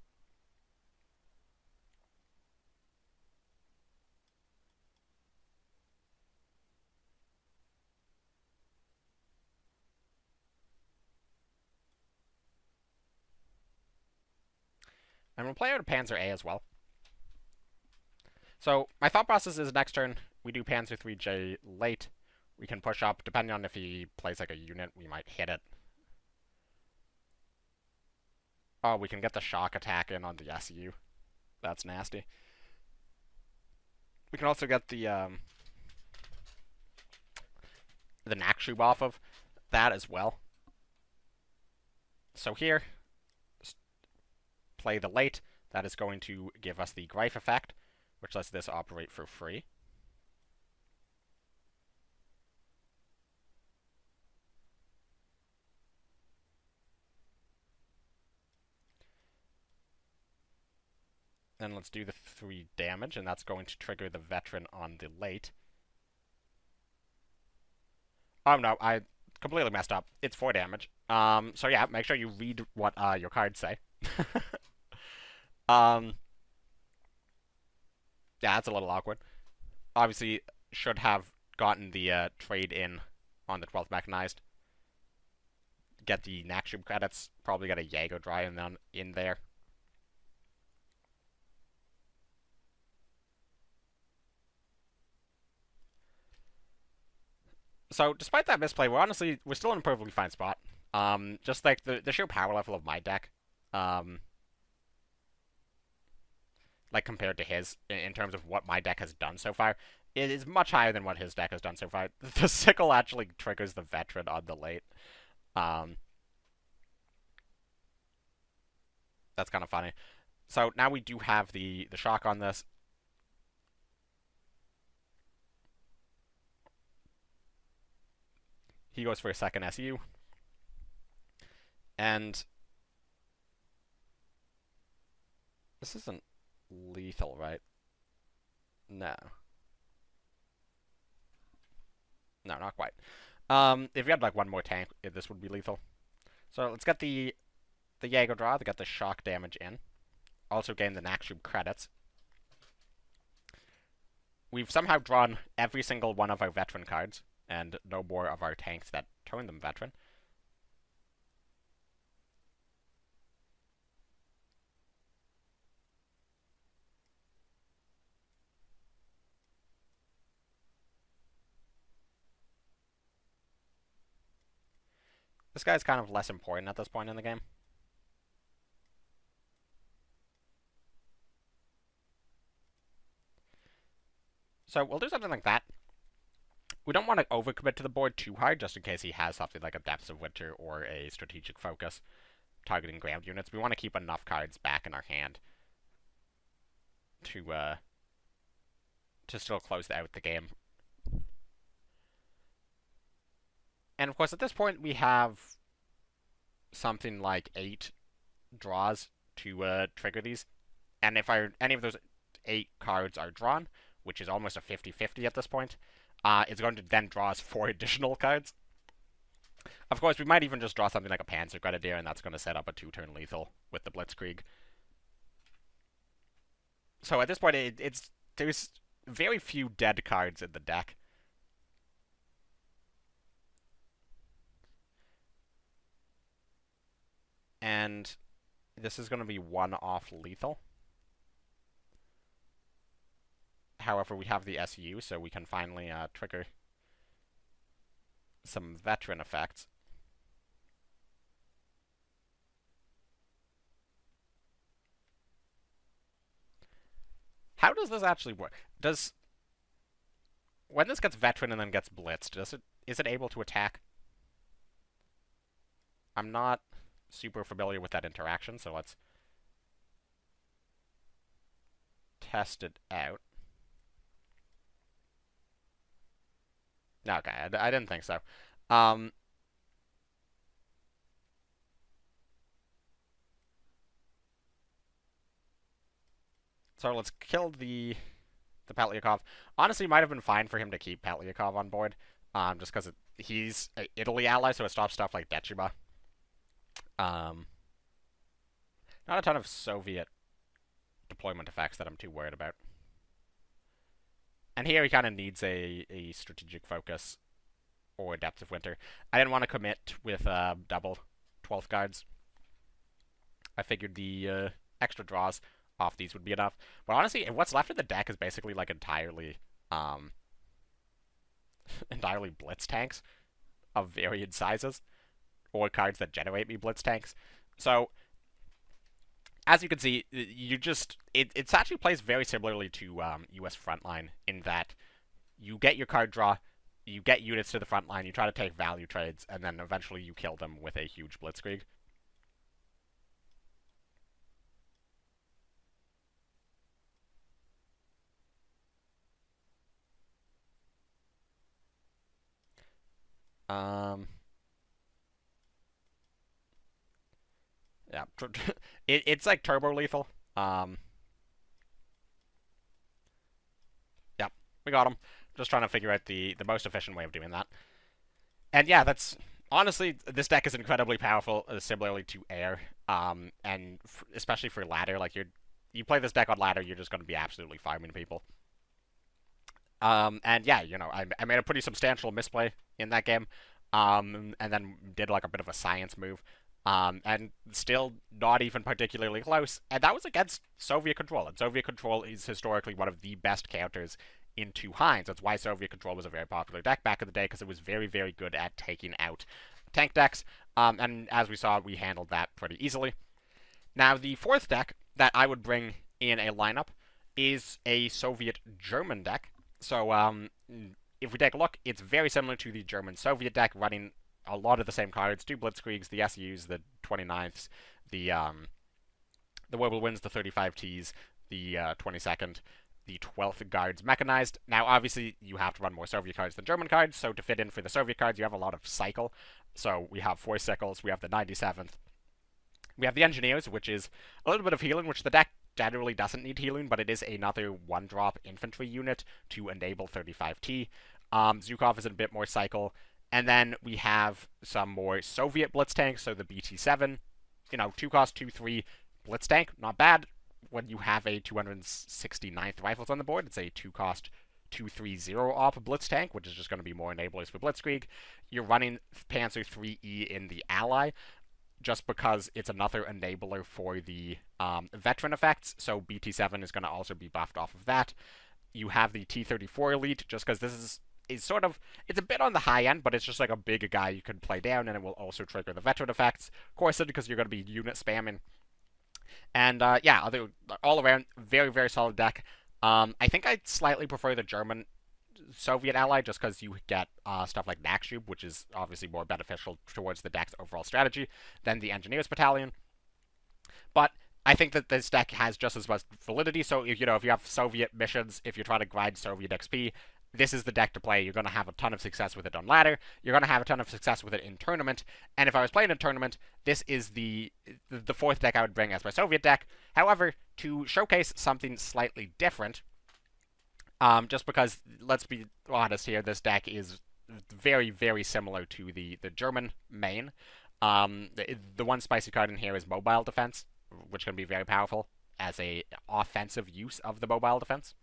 And we'll play out a Panzer A as well. So my thought process is next turn, we do Panzer 3J late. We can push up. Depending on if he plays like a unit, we might hit it. Oh, we can get the shock attack in on the SU. That's nasty. We can also get the Nakshub off of that as well. So here, play the late. That is going to give us the Greif effect, which lets this operate for free. Then let's do the 3 damage, and that's going to trigger the veteran on the late. Oh no, I completely messed up. It's 4 damage. So yeah, make sure you read what your cards say. Yeah, that's a little awkward. Obviously, should have gotten the trade in on the 12th Mechanized. Get the Nakshub credits. Probably get a Jaeger dry in there. So, despite that misplay, we're still in a perfectly fine spot. Just like the sheer power level of my deck, like compared to his, in terms of what my deck has done so far, it is much higher than what his deck has done so far. The sickle actually triggers the veteran on the late. That's kind of funny. So now we do have the shock on this. He goes for a second SU. And this isn't lethal, right? No. No, not quite. If you had like one more tank, this would be lethal. So let's get the Jaeger draw to get the shock damage in. Also gain the Nakshub credits. We've somehow drawn every single one of our veteran cards, and no more of our tanks that turn them veteran. This guy's kind of less important at this point in the game. So we'll do something like that. We don't want to overcommit to the board too hard, just in case he has something like a Depths of Winter or a Strategic Focus targeting ground units. We want to keep enough cards back in our hand to still close out the game. And of course, at this point, we have something like 8 draws to trigger these. And if any of those 8 cards are drawn, which is almost a 50-50 at this point, it's going to then draw us 4 additional cards. Of course, we might even just draw something like a Panzer Grenadier, and that's going to set up a 2-turn lethal with the Blitzkrieg. So at this point, there's very few dead cards in the deck. And this is going to be 1 off lethal. However, we have the SU, so we can finally trigger some veteran effects. How does this actually work? When this gets veteran and then gets blitzed, is it able to attack? I'm not super familiar with that interaction, so let's test it out. Okay, I didn't think so. So let's kill the the Petlyakov. Honestly, might have been fine for him to keep Petlyakov on board, just because he's an Italy ally, so it stops stuff like Dechiba. Not a ton of Soviet deployment effects that I'm too worried about. And here he kind of needs a strategic focus or Depth of Winter. I didn't want to commit with double 12th guards. I figured the extra draws off these would be enough. But honestly, what's left of the deck is basically like entirely entirely blitz tanks of varying sizes, or cards that generate me blitz tanks. So as you can see, it actually plays very similarly to US Frontline in that you get your card draw, you get units to the front line, you try to take value trades, and then eventually you kill them with a huge blitzkrieg. Yeah, it's like turbo lethal. Yep, we got him. Just trying to figure out the most efficient way of doing that. And yeah, that's honestly, this deck is incredibly powerful, similarly to Air. And especially for ladder, like you play this deck on ladder, you're just going to be absolutely farming people. And yeah, you know, I made a pretty substantial misplay in that game. And then did like a bit of a science move. And still not even particularly close. And that was against Soviet control. And Soviet control is historically one of the best counters into Heinz. That's why Soviet control was a very popular deck back in the day, because it was very, very good at taking out tank decks. And as we saw, we handled that pretty easily. Now, the fourth deck that I would bring in a lineup is a Soviet-German deck. So, if we take a look, it's very similar to the German-Soviet deck, running a lot of the same cards: 2 Blitzkriegs, the SUs, the 29ths, the Whirlwinds, the 35Ts, the 22nd, the 12th Guards mechanized. Now, obviously, you have to run more Soviet cards than German cards, so to fit in for the Soviet cards, you have a lot of cycle. So we have 4 Sickles, we have the 97th, we have the Engineers, which is a little bit of healing, which the deck generally doesn't need healing, but it is another 1-drop infantry unit to enable 35T. Zhukov is a bit more cycle. And then we have some more Soviet blitz tanks, so the BT7, you know, 2-cost, 2-3 blitz tank, not bad. When you have a 269th rifles on the board, it's a 2-cost, 2-3-0 op blitz tank, which is just going to be more enablers for blitzkrieg. You're running Panzer 3E in the ally, just because it's another enabler for the veteran effects, so BT7 is going to also be buffed off of that. You have the T-34 Elite, just because this is sort of, it's a bit on the high end, but it's just like a big guy you can play down, and it will also trigger the veteran effects. Of course, because you're going to be unit spamming. And yeah, all around, very, very solid deck. I think I slightly prefer the German Soviet ally, just because you get stuff like Nakshub, which is obviously more beneficial towards the deck's overall strategy than the Engineers Battalion. But I think that this deck has just as much validity, so if you have Soviet missions, if you're trying to grind Soviet XP, this is the deck to play. You're going to have a ton of success with it on ladder. You're going to have a ton of success with it in tournament. And if I was playing in tournament, this is the fourth deck I would bring as my Soviet deck. However, to showcase something slightly different, just because, let's be honest here, this deck is very, very similar to the German main. The one spicy card in here is Mobile Defense, which can be very powerful as a offensive use of the Mobile Defense.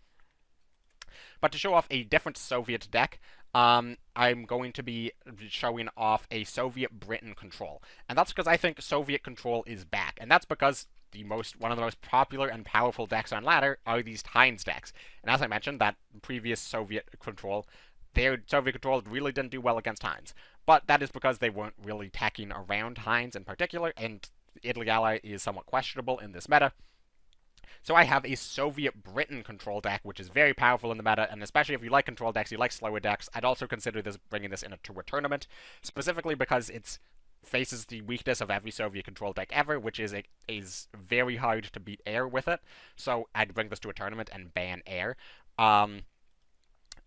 But to show off a different Soviet deck, I'm going to be showing off a Soviet Britain control. And that's because I think Soviet control is back. And that's because one of the most popular and powerful decks on ladder are these Heinz decks. And as I mentioned, that previous Soviet control, their Soviet control really didn't do well against Heinz. But that is because they weren't really tacking around Heinz in particular, and Italy ally is somewhat questionable in this meta. So I have a Soviet Britain control deck, which is very powerful in the meta, and especially if you like control decks, you like slower decks, I'd also consider bringing this to a tournament, specifically because it faces the weakness of every Soviet control deck ever, which is it is very hard to beat Air with it. So I'd bring this to a tournament and ban Air.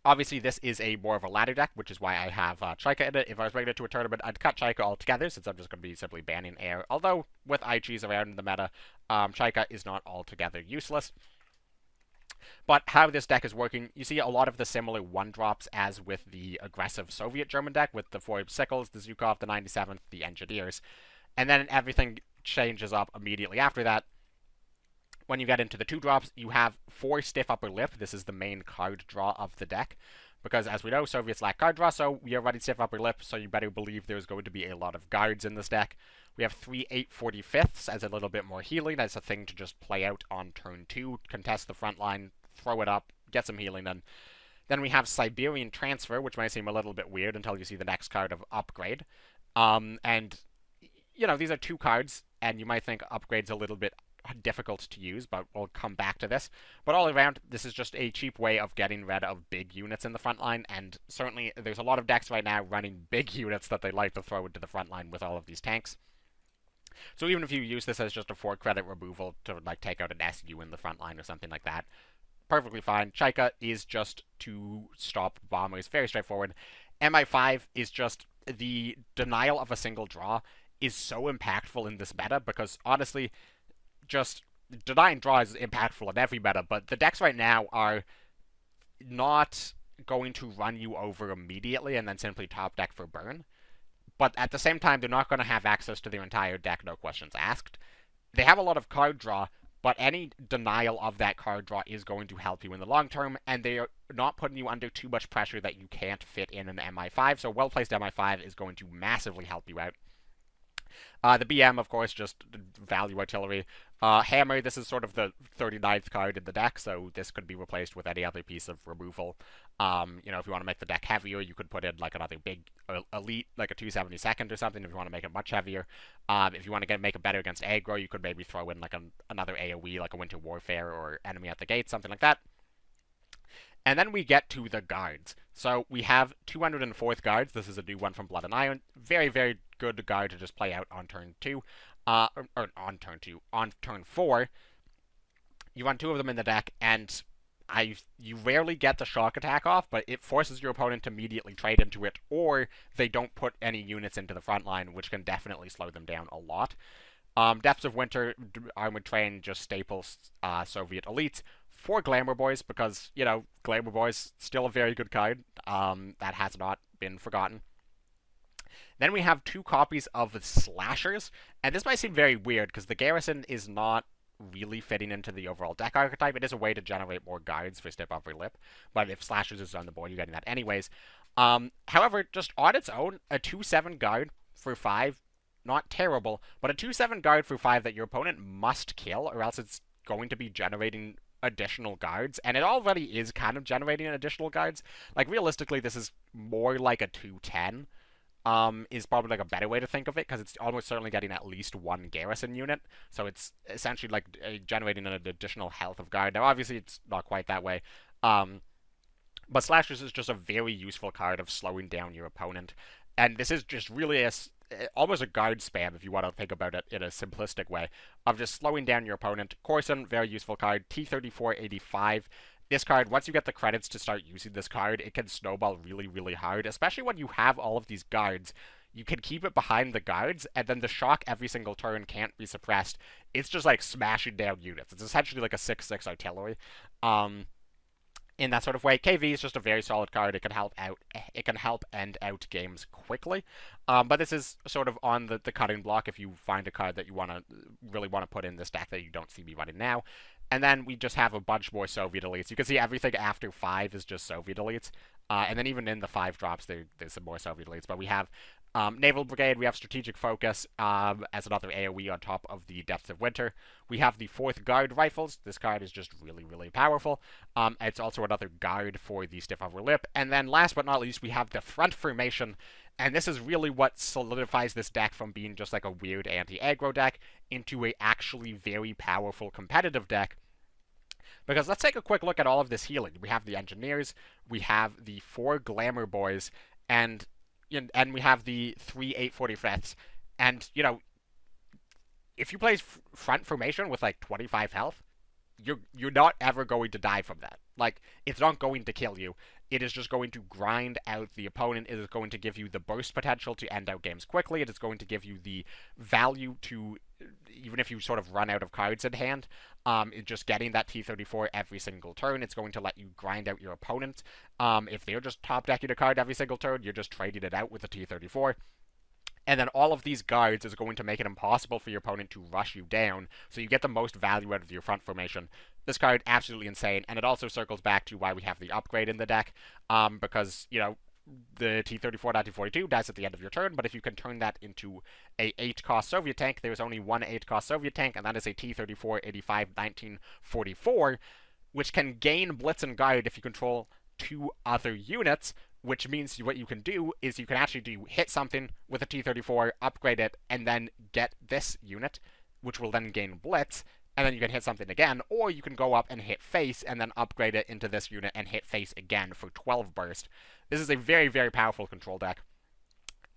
Obviously, this is more of a ladder deck, which is why I have Chaika in it. If I was bringing it to a tournament, I'd cut Chaika altogether, since I'm just going to be simply banning Air. Although, with IGs around in the meta, Chaika is not altogether useless. But how this deck is working, you see a lot of the similar 1-drops as with the aggressive Soviet German deck, with the 4 Sickles, the Zhukov, the 97th, the Engineers. And then everything changes up immediately after that. When you get into the 2-drops, you have 4 Stiff Upper Lip. This is the main card draw of the deck. Because, as we know, Soviets lack card draw, so we are running Stiff Upper Lip, so you better believe there's going to be a lot of guards in this deck. We have 3 8/45ths as a little bit more healing. That's a thing to just play out on turn 2, contest the front line, throw it up, get some healing in. Then we have Siberian Transfer, which might seem a little bit weird until you see the next card of Upgrade. And, you know, these are 2 cards, and you might think Upgrade's a little bit difficult to use, but we'll come back to this. But all around, this is just a cheap way of getting rid of big units in the front line, and certainly there's a lot of decks right now running big units that they like to throw into the front line with all of these tanks. So even if you use this as just a 4-credit removal to like take out an SU in the front line or something like that, perfectly fine. Chaika is just to stop bombers, very straightforward. MI5 is just the denial of a single draw is so impactful in this meta because honestly, just denying draw is impactful in every meta, but the decks right now are not going to run you over immediately and then simply top deck for burn. But at the same time, they're not going to have access to their entire deck, no questions asked. They have a lot of card draw, but any denial of that card draw is going to help you in the long term, and they are not putting you under too much pressure that you can't fit in an MI5, so well-placed MI5 is going to massively help you out. The BM, of course, just value artillery. Hammer, this is sort of the 39th card in the deck, so this could be replaced with any other piece of removal. You know, if you want to make the deck heavier, you could put in like another big elite, like a 272nd or something, if you want to make it much heavier. If you want to make it better against aggro, you could maybe throw in like another AoE, like a Winter Warfare or Enemy at the Gate, something like that. And then we get to the guards. So we have 204th guards. This is a new one from Blood and Iron. Very, very good guard to just play out on turn 2. On turn 4. You run 2 of them in the deck, and you rarely get the shock attack off, but it forces your opponent to immediately trade into it, or they don't put any units into the front line, which can definitely slow them down a lot. Depths of Winter, Armored Train, just staples Soviet elites. 4 Glamour Boys, because, you know, Glamour Boys, still a very good card. That has not been forgotten. Then we have 2 copies of the Slashers, and this might seem very weird, because the Garrison is not really fitting into the overall deck archetype. It is a way to generate more guards for Stiff Upper Lip, but if Slashers is on the board, you're getting that anyways. However, just on its own, a 2/7 guard for 5, not terrible, but a 2/7 guard for 5 that your opponent must kill, or else it's going to be generating additional guards, and it already is kind of generating additional guards. Like, realistically, this is more like a 2/10, is probably like a better way to think of it, because it's almost certainly getting at least 1 garrison unit, so it's essentially like generating an additional health of guard. Now, obviously, it's not quite that way, but Slashers is just a very useful card of slowing down your opponent, and this is just really almost a guard spam, if you want to think about it in a simplistic way, of just slowing down your opponent. Corson, very useful card. T3485. This card, once you get the credits to start using this card, it can snowball really, really hard, especially when you have all of these guards. You can keep it behind the guards, and then the shock every single turn can't be suppressed. It's just like smashing down units. It's essentially like a 6/6 artillery. In that sort of way. KV is just a very solid card. It can help end out games quickly. But this is sort of on the cutting block if you find a card that you really want to put in this deck that you don't see me running now. And then we just have a bunch more Soviet elites. You can see everything after 5 is just Soviet elites. And then even in the 5 drops, there's some more Soviet elites. But we have Naval Brigade, we have Strategic Focus as another AoE on top of the Depths of Winter. We have the 4th Guard Rifles. This card is just really, really powerful. It's also another guard for the Stiff Upper Lip. And then last but not least, we have the Front Formation. And this is really what solidifies this deck from being just like a weird anti-aggro deck into a actually very powerful competitive deck. Because let's take a quick look at all of this healing. We have the Engineers, we have the 4 Glamour Boys, and we have the 3 8/45ths. And, you know, if you play Front Formation with like 25 health, you're not ever going to die from that. Like, it's not going to kill you. it is just going to grind out the opponent. It is going to give you the burst potential to end out games quickly. It is going to give you the value to, even if you sort of run out of cards in hand, just getting that T-34 every single turn. It's going to let you grind out your opponent. If they're just top decking a card every single turn, you're just trading it out with the T-34. And then all of these guards is going to make it impossible for your opponent to rush you down, so you get the most value out of your front formation. This card, absolutely insane, and it also circles back to why we have the upgrade in the deck, because, you know, the T-34-T-42 dies at the end of your turn, but if you can turn that into a 8-cost Soviet tank, there's only one 8-cost Soviet tank, and that is a T-34-85-1944, which can gain Blitz and Guard if you control 2 other units, which means what you can do is you can actually hit something with a T-34, upgrade it, and then get this unit, which will then gain Blitz, and then you can hit something again, or you can go up and hit face, and then upgrade it into this unit and hit face again for 12 burst. This is a very, very powerful control deck.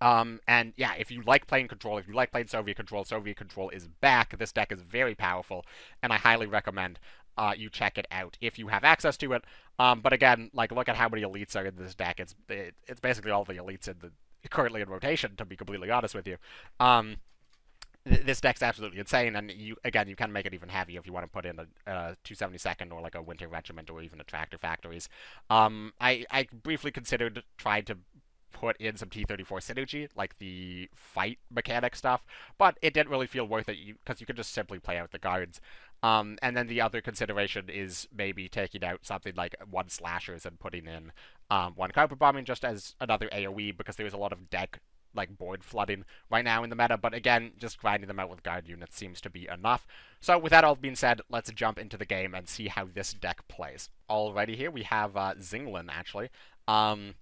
And yeah, if you like playing control, if you like playing Soviet control is back. This deck is very powerful, and I highly recommend you check it out if you have access to it. But again, like, look at how many elites are in this deck. It's basically all the elites currently in rotation, to be completely honest with you. This deck's absolutely insane, and you can make it even heavier if you want to put in a 272nd or like a Winter Regiment or even a Tractor Factories. I briefly considered trying to put in some T-34 synergy, like the fight mechanic stuff, but it didn't really feel worth it because you could just simply play out the guards. And then the other consideration is maybe taking out something like 1 slashers and putting in 1 carpet bombing just as another AoE, because there's a lot of deck like board flooding right now in the meta, but again, just grinding them out with guard units seems to be enough. So with that all being said, let's jump into the game and see how this deck plays. Alrighty, here we have Zinglin, actually. One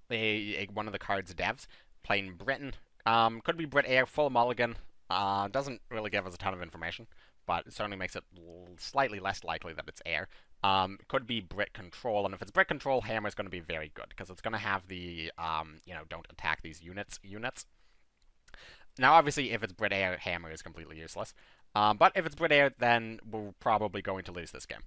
of the cards devs, playing Britain. Could be Brit Air, full mulligan. Doesn't really give us a ton of information, but it certainly makes it slightly less likely that it's air. Could be Brit Control, and if it's Brit Control, Hammer's going to be very good, because it's going to have the, don't attack these units. Now, obviously, if it's Brit Air, Hammer is completely useless. But if it's Brit Air, then we're probably going to lose this game.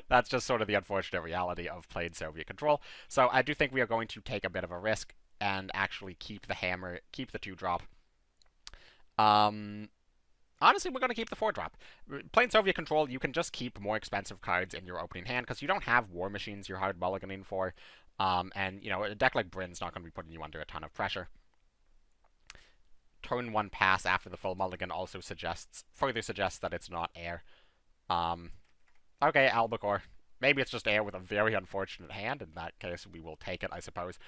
That's just sort of the unfortunate reality of playing Soviet control. So I do think we are going to take a bit of a risk and actually keep the Hammer, keep the 2-drop. Honestly, we're going to keep the 4-drop. Playing Soviet control, you can just keep more expensive cards in your opening hand, because you don't have War Machines you're hard mulliganing for. And, you know, a deck like Bryn's not going to be putting you under a ton of pressure. Turn 1 pass after the full mulligan also further suggests that it's not air. Okay, Albacore. Maybe it's just air with a very unfortunate hand. In that case, we will take it, I suppose.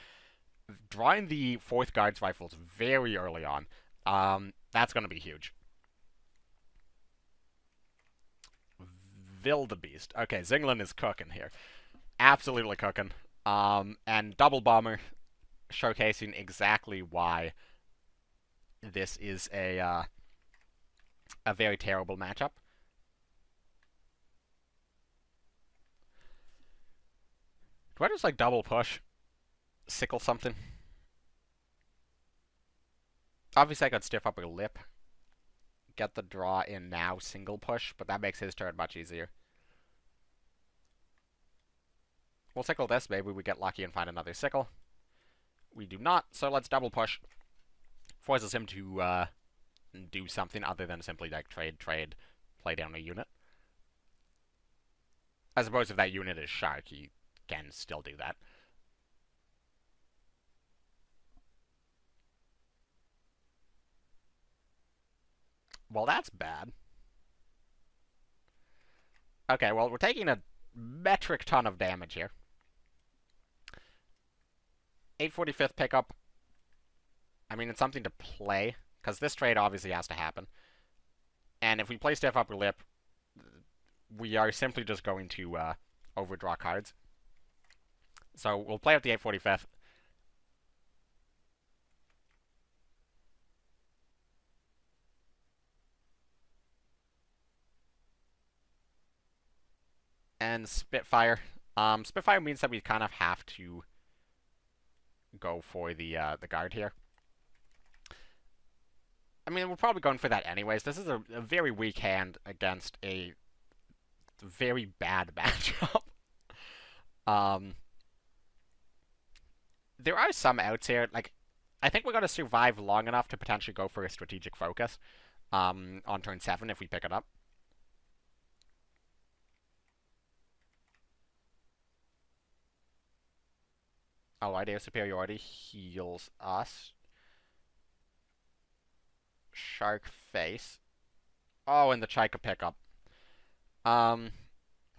Drawing the 4th Guards Rifles very early on, that's going to be huge. Wildebeest. Okay, Zinglin is cooking here. Absolutely cooking. And Double Bomber, showcasing exactly why this is a very terrible matchup. Do I just, like, double push? Sickle something? Obviously, I could stiff upper lip. Get the draw in now, single push, but that makes his turn much easier. We'll sickle this. Maybe we get lucky and find another sickle. We do not, so let's double push. Forces him to do something other than simply, like, trade, play down a unit. I suppose if that unit is Shark, he can still do that. Well, that's bad. Okay, well, we're taking a metric ton of damage here. 845th pickup. I mean, it's something to play, because this trade obviously has to happen. And if we play stiff upper lip, we are simply just going to overdraw cards. So we'll play out the 845th. And Spitfire. Spitfire means that we kind of have to go for the guard here. I mean, we're probably going for that anyways. This is a very weak hand against a very bad matchup. Um, there are some outs here. Like, I think we're going to survive long enough to potentially go for a strategic focus on turn 7 if we pick it up. Oh, idea superiority heals us. Shark face. Oh, and the Chika pickup.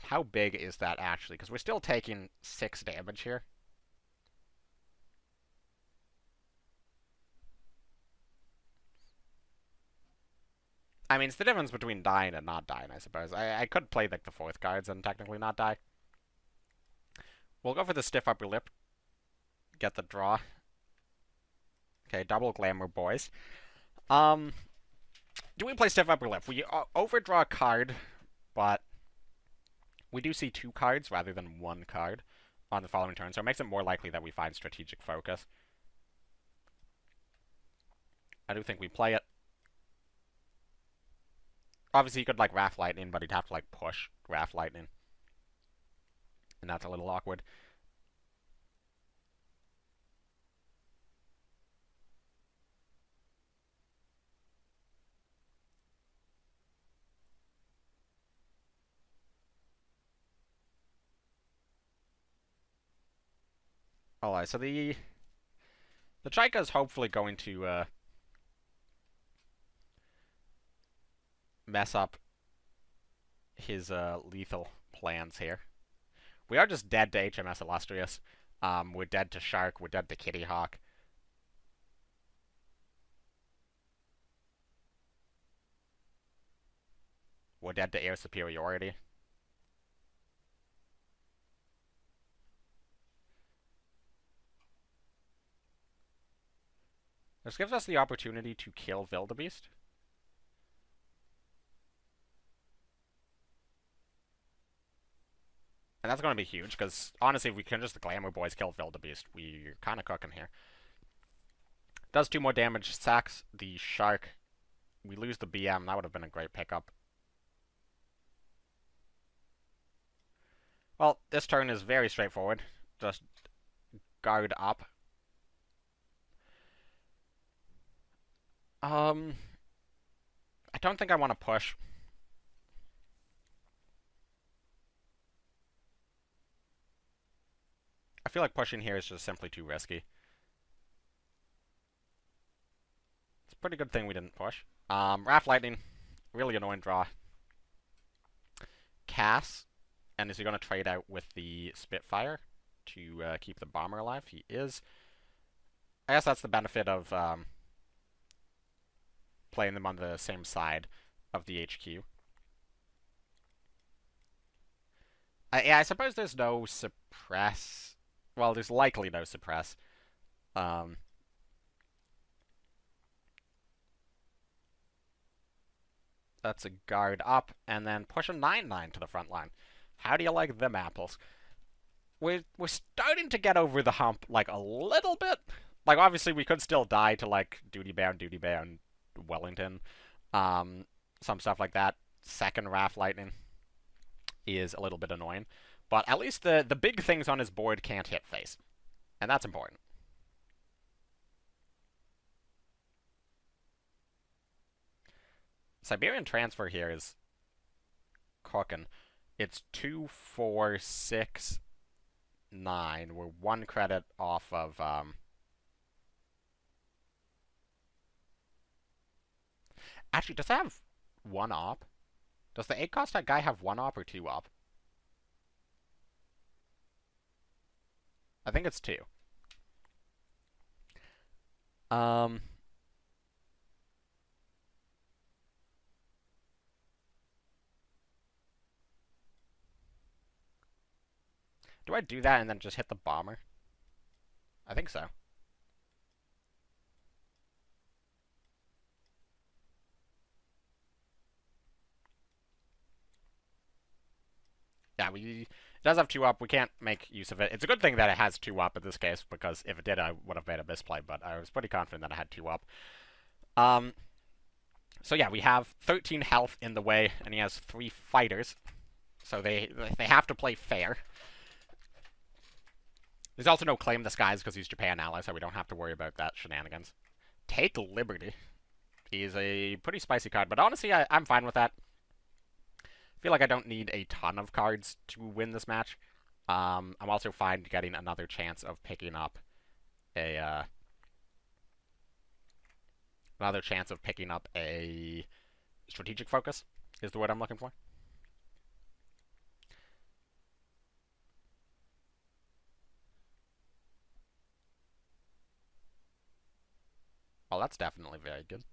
How big is that actually? Because we're still taking 6 damage here. I mean, it's the difference between dying and not dying, I suppose. I could play like the 4th cards and technically not die. We'll go for the stiff upper lip. Get the draw. Okay, double glamour, boys. Do we play stiff upper lip? We overdraw a card, but we do see 2 cards rather than 1 card on the following turn, so it makes it more likely that we find strategic focus. I do think we play it. Obviously, you could, like, Wrath Lightning, but he'd have to, like, push Wrath Lightning. And that's a little awkward. Alright, so the Chika is hopefully going to mess up his lethal plans here. We are just dead to HMS Illustrious. We're dead to Shark. We're dead to Kitty Hawk. We're dead to Air Superiority. This gives us the opportunity to kill Wildebeest. And that's going to be huge, because honestly, if we can just the Glamour Boys kill Wildebeest, we're kind of cooking here. Does 2 more damage, sacks the Shark. We lose the BM, that would have been a great pickup. Well, this turn is very straightforward. Just guard up. I don't think I want to push. I feel like pushing here is just simply too risky. It's a pretty good thing we didn't push. Wrath Lightning, really annoying draw. Cass, and is he going to trade out with the Spitfire to keep the Bomber alive? He is. I guess that's the benefit of playing them on the same side of the HQ. Yeah, I suppose there's no suppress. Well, there's likely no suppress. That's a guard up, and then push a 9/9 to the front line. How do you like them apples? We're starting to get over the hump, like, a little bit. Like, obviously, we could still die to, like, Duty Bound, Wellington. Some stuff like that. Second Wrath Lightning is a little bit annoying. But at least the big things on his board can't hit face. And that's important. Siberian Transfer here is cooking. It's 2, 4, 6, 9. We're 1 credit off of actually, does it have 1 op? Does the 8 cost that guy have 1 op or 2 op? I think it's 2. Do I do that and then just hit the Bomber? I think so. Yeah, it does have 2 up. We can't make use of it. It's a good thing that it has 2 up in this case, because if it did, I would have made a misplay, but I was pretty confident that it had 2 up. So yeah, we have 13 health in the way, and he has 3 fighters. So they have to play fair. There's also no Claim the Skies because he's Japan ally, so we don't have to worry about that shenanigans. Take Liberty is a pretty spicy card, but honestly, I'm fine with that. I feel like I don't need a ton of cards to win this match. I'm also fine getting another chance of picking up a strategic focus is the word I'm looking for. Oh, that's definitely very good.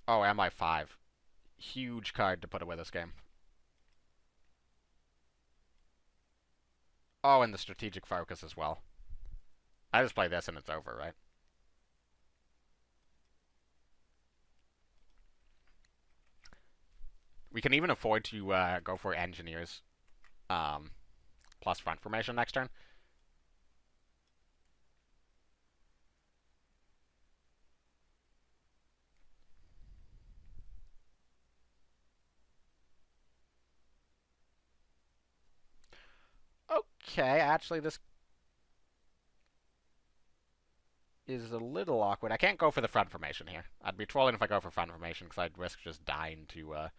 Oh, MI5. Huge card to put away this game. Oh, and the strategic focus as well. I just play this and it's over, right? We can even afford to go for engineers plus front formation next turn. Okay, actually this is a little awkward. I can't go for the front formation here. I'd be trolling if I go for front formation because I'd risk just dying to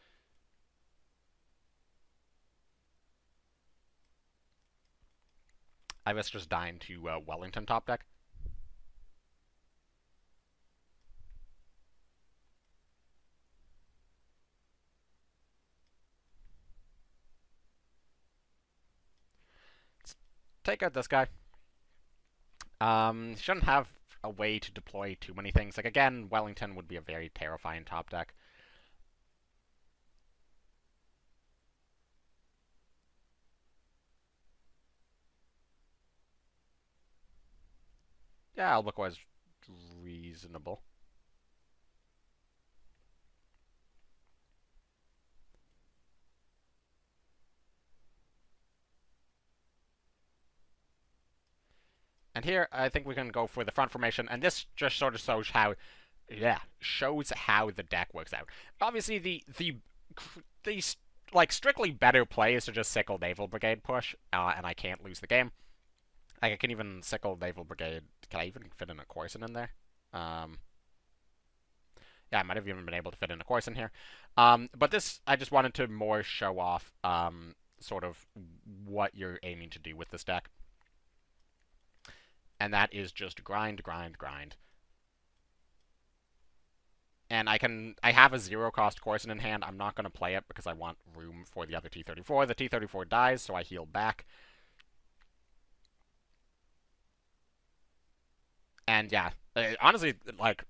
Wellington top deck. Let's take out this guy. Shouldn't have a way to deploy too many things. Like, again, Wellington would be a very terrifying top deck. Yeah, Albacore is reasonable. And here, I think we can go for the front formation, and this just sort of shows how, shows how the deck works out. Obviously, the like strictly better play is to just sickle Naval Brigade push, and I can't lose the game. Like, I can even sickle Naval Brigade. Can I even fit in a Corson in there? Yeah, I might have even been able to fit in a Corson here. But this, I just wanted to more show off sort of what you're aiming to do with this deck. And that is just grind, grind, grind. And I have a 0-cost Corson in hand. I'm not going to play it because I want room for the other T-34. The T-34 dies, so I heal back. And yeah, honestly, like,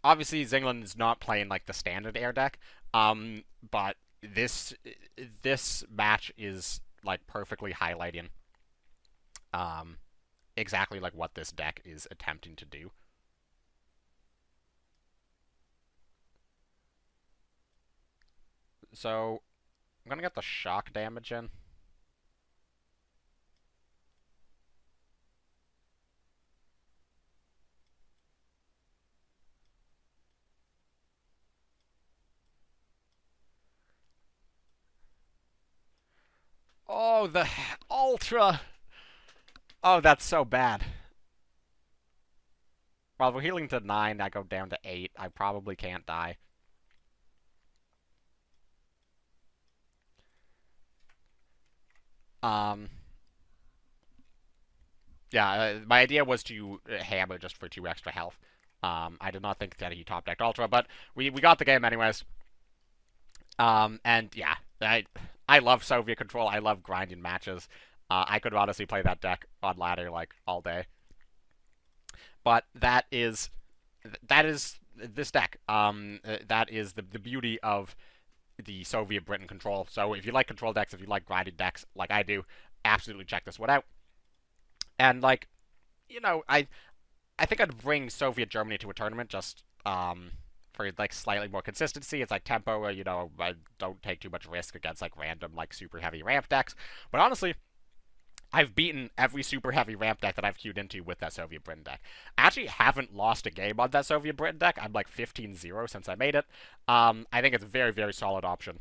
obviously Zengland is not playing like the standard air deck, but this match is like perfectly highlighting exactly like what this deck is attempting to do. So I'm gonna get the shock damage in. Oh, the Ultra! Oh, that's so bad. Well, we're healing to 9, I go down to 8. I probably can't die. Yeah, my idea was to hammer just for 2 extra health. I did not think that he top decked Ultra, but we got the game anyways. And yeah, I love Soviet control. I love grinding matches. I could honestly play that deck on ladder like all day. But that is this deck. That is the beauty of the Soviet Britain control. So if you like control decks, if you like grinded decks like I do, absolutely check this one out. And like, you know, I think I'd bring Soviet Germany to a tournament just for like slightly more consistency. It's like tempo, you know, I don't take too much risk against like random like super heavy ramp decks. But honestly, I've beaten every super heavy ramp deck that I've queued into with that Soviet Britain deck. I actually haven't lost a game on that Soviet Britain deck. I'm like 15-0 since I made it. I think it's a very, very solid option.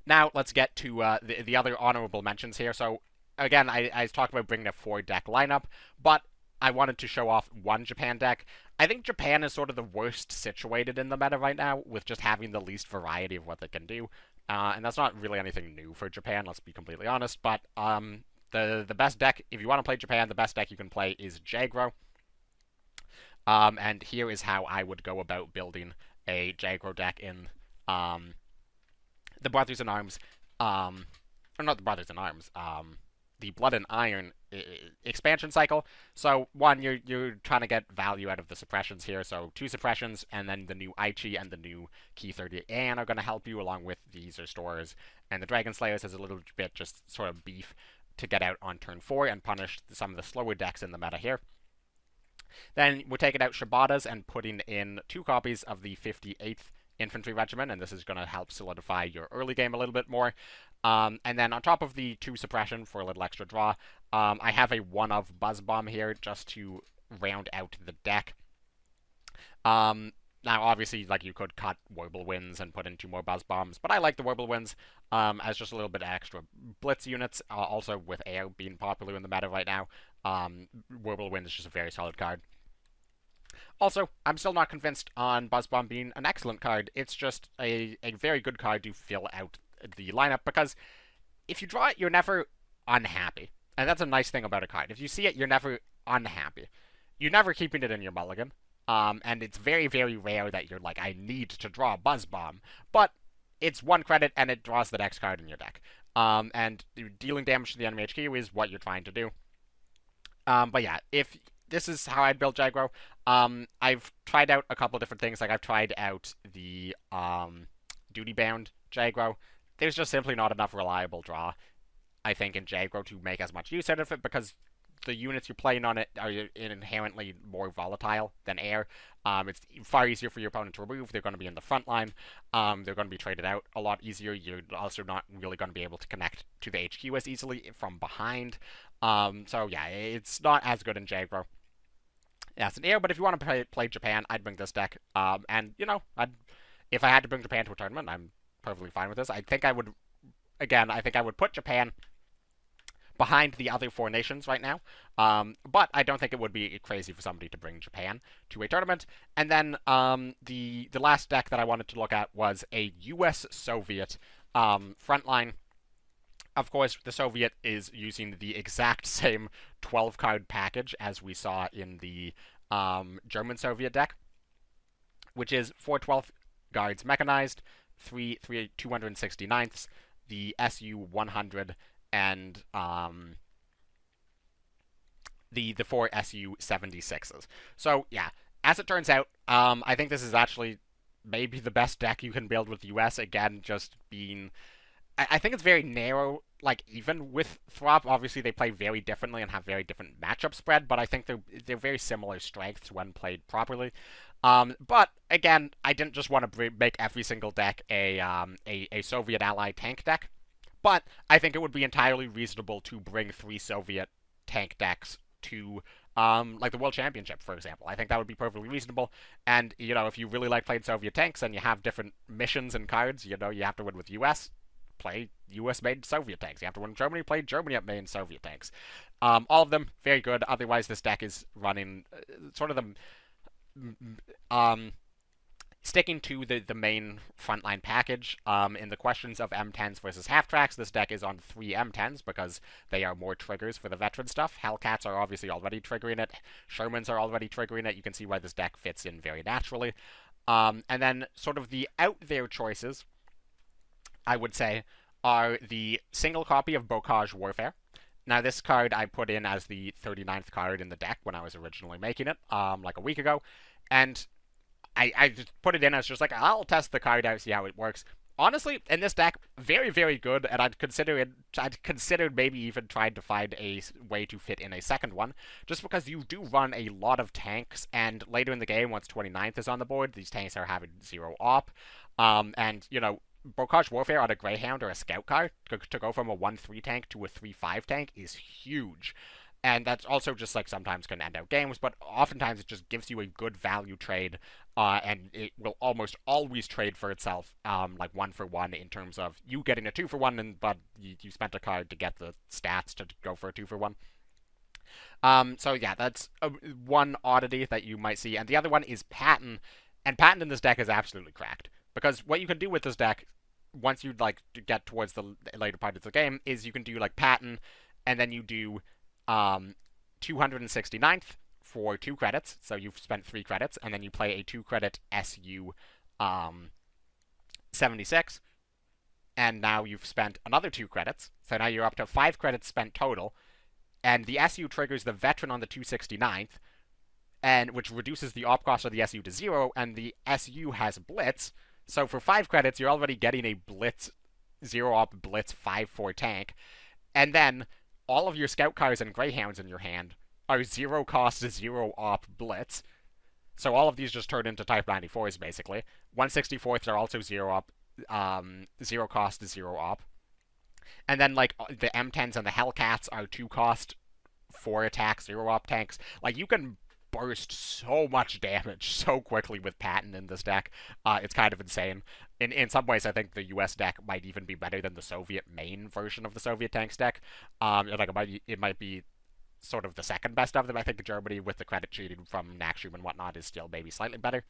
Now, let's get to the other honorable mentions here. So, again, I talked about bringing a 4-deck lineup, but I wanted to show off one Japan deck. I think Japan is sort of the worst situated in the meta right now, with just having the least variety of what they can do. And that's not really anything new for Japan, let's be completely honest, but the best deck, if you want to play Japan, the best deck you can play is Aggro. And here is how I would go about building a Aggro deck in the Brothers in Arms, or not the Brothers in Arms, the Blood and Iron expansion cycle. So one, you're trying to get value out of the suppressions here. So 2 suppressions, and then the new Aichi and the new Key 30 are going to help you, along with these restorers. And the Dragon Slayers has a little bit just sort of beef to get out on turn 4 and punish some of the slower decks in the meta here. Then we're taking out Shibatas and putting in 2 copies of the 58th Infantry Regiment, and this is going to help solidify your early game a little bit more. And then on top of the 2 suppression for a little extra draw, I have a 1-of Buzz Bomb here just to round out the deck. Now, obviously, like, you could cut Whirlwinds and put in 2 more Buzz Bombs, but I like the Whirlwinds as just a little bit extra blitz units. Also, with air being popular in the meta right now, Whirlwind is just a very solid card. Also, I'm still not convinced on Buzz Bomb being an excellent card. It's just a very good card to fill out the lineup, because if you draw it, you're never unhappy. And that's a nice thing about a card. If you see it, you're never unhappy. You're never keeping it in your mulligan. And it's very, very rare that you're like, I need to draw Buzz Bomb. But it's 1 credit, and it draws the next card in your deck. And dealing damage to the enemy HQ is what you're trying to do. But yeah, if this is how I'd build Aggro. I've tried out a couple different things. Like, I've tried out the duty-bound Aggro. There's just simply not enough reliable draw, I think, in Aggro to make as much use out of it, because the units you're playing on it are inherently more volatile than air. It's far easier for your opponent to remove. They're going to be in the front line. They're going to be traded out a lot easier. You're also not really going to be able to connect to the HQ as easily from behind. So yeah, it's not as good in Aggro as an air, but if you want to play Japan, I'd bring this deck. And, you know, if I had to bring Japan to a tournament, I'm perfectly fine with this. I think I would put Japan behind the other 4 nations right now. But I don't think it would be crazy for somebody to bring Japan to a tournament. And then the last deck that I wanted to look at was a US-Soviet Frontline. Of course, the Soviet is using the exact same 12-card package as we saw in the German-Soviet deck, which is 4 12th guards mechanized, 3 269ths, the SU-100, and the 4 SU-76s. So, yeah, as it turns out, I think this is actually maybe the best deck you can build with US. Again, just being... I think it's very narrow, like, even with Throp. Obviously, they play very differently and have very different matchup spread, but I think they're very similar strengths when played properly. But, again, I didn't just want to make every single deck a Soviet ally tank deck, but I think it would be entirely reasonable to bring 3 Soviet tank decks to, like, the World Championship, for example. I think that would be perfectly reasonable, and, you know, if you really like playing Soviet tanks and you have different missions and cards, you know, you have to win with US, play US-made Soviet tanks. You have to win Germany, play Germany-made Soviet tanks. All of them, very good. Otherwise, this deck is running sort of the... sticking to the main Frontline package, in the questions of M10s versus half-tracks, this deck is on 3 M10s because they are more triggers for the veteran stuff. Hellcats are obviously already triggering it. Shermans are already triggering it. You can see why this deck fits in very naturally. And then sort of the out-there choices, I would say, are the single copy of Bocage Warfare. Now, this card I put in as the 39th card in the deck when I was originally making it, like a week ago, and I just put it in as just like, I'll test the card out, see how it works. Honestly, in this deck, very, very good, and I'd considered maybe even trying to find a way to fit in a second one, just because you do run a lot of tanks, and later in the game, once 29th is on the board, these tanks are having 0 op, and, you know, Bocage Warfare on a Greyhound or a Scout car to go from a 1-3 tank to a 3-5 tank is huge. And that's also just like sometimes can end out games, but oftentimes it just gives you a good value trade, and it will almost always trade for itself, like 1-for-1 in terms of you getting a 2-for-1, but you spent a card to get the stats to go for a 2-for-1. So yeah, that's one oddity that you might see, and the other one is Patton, and Patton in this deck is absolutely cracked, because what you can do with this deck, once you like get towards the later part of the game, is you can do like Patton, and then you do 269th for 2 credits, so you've spent 3 credits, and then you play a 2-credit SU 76, and now you've spent another 2 credits, so now you're up to 5 credits spent total, and the SU triggers the Veteran on the 269th, and which reduces the op cost of the SU to 0, and the SU has Blitz, so for 5 credits, you're already getting a Blitz, 0-op Blitz 5-4 tank, and then all of your Scout cars and Greyhounds in your hand are 0-cost, 0-op Blitz. So all of these just turn into Type 94s, basically. 164ths are also 0-op, 0-cost, 0-op. And then, like, the M10s and the Hellcats are 2-cost, 4-attack, 0-op tanks. Like, you can burst so much damage so quickly with Patton in this deck. It's kind of insane. In some ways, I think the US deck might even be better than the Soviet main version of the Soviet tanks deck. Like it might be sort of the second best of them. I think Germany, with the credit cheating from Naxxum and whatnot, is still maybe slightly better.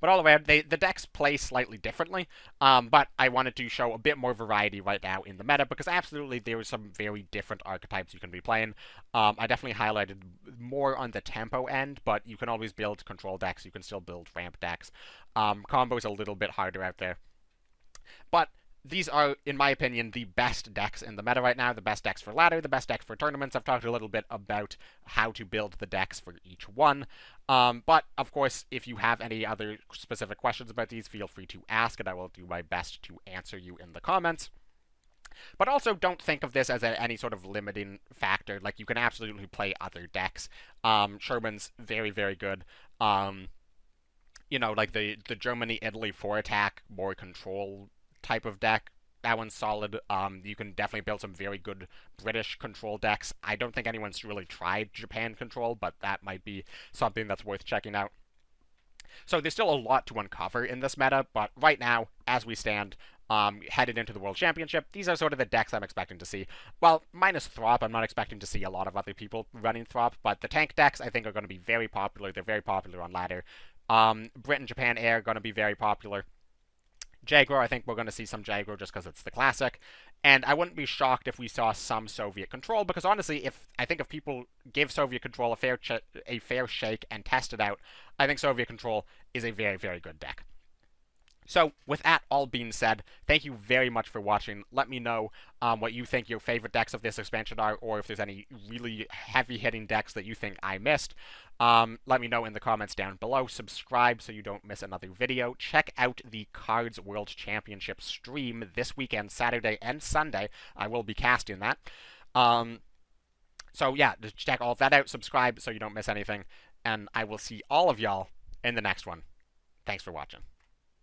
But all around, the decks play slightly differently, but I wanted to show a bit more variety right now in the meta, because absolutely there are some very different archetypes you can be playing. I definitely highlighted more on the tempo end, but you can always build control decks, you can still build ramp decks. Combo's a little bit harder out there. But these are, in my opinion, the best decks in the meta right now, the best decks for ladder, the best decks for tournaments. I've talked a little bit about how to build the decks for each one. But, of course, if you have any other specific questions about these, feel free to ask, and I will do my best to answer you in the comments. But also, don't think of this as any sort of limiting factor. Like, you can absolutely play other decks. Sherman's very, very good. You know, like the Germany-Italy 4-attack, more control type of deck, that one's solid. You can definitely build some very good British control decks. I don't think anyone's really tried Japan control, but that might be something that's worth checking out. So there's still a lot to uncover in this meta, but right now, as we stand, headed into the World Championship, these are sort of the decks I'm expecting to see. Well, minus Throp, I'm not expecting to see a lot of other people running Throp, but the tank decks I think are going to be very popular. They're very popular on ladder. Britain, Japan, Air are going to be very popular. Jaggro, I think we're going to see some Jaggro just because it's the classic. And I wouldn't be shocked if we saw some Soviet control, because honestly, I think if people give Soviet control a fair shake and test it out, I think Soviet control is a very, very good deck. So, with that all being said, thank you very much for watching. Let me know what you think your favorite decks of this expansion are, or if there's any really heavy-hitting decks that you think I missed. Let me know in the comments down below. Subscribe so you don't miss another video. Check out the Cards World Championship stream this weekend, Saturday and Sunday. I will be casting that. So yeah, just check all of that out. Subscribe so you don't miss anything. And I will see all of y'all in the next one. Thanks for watching.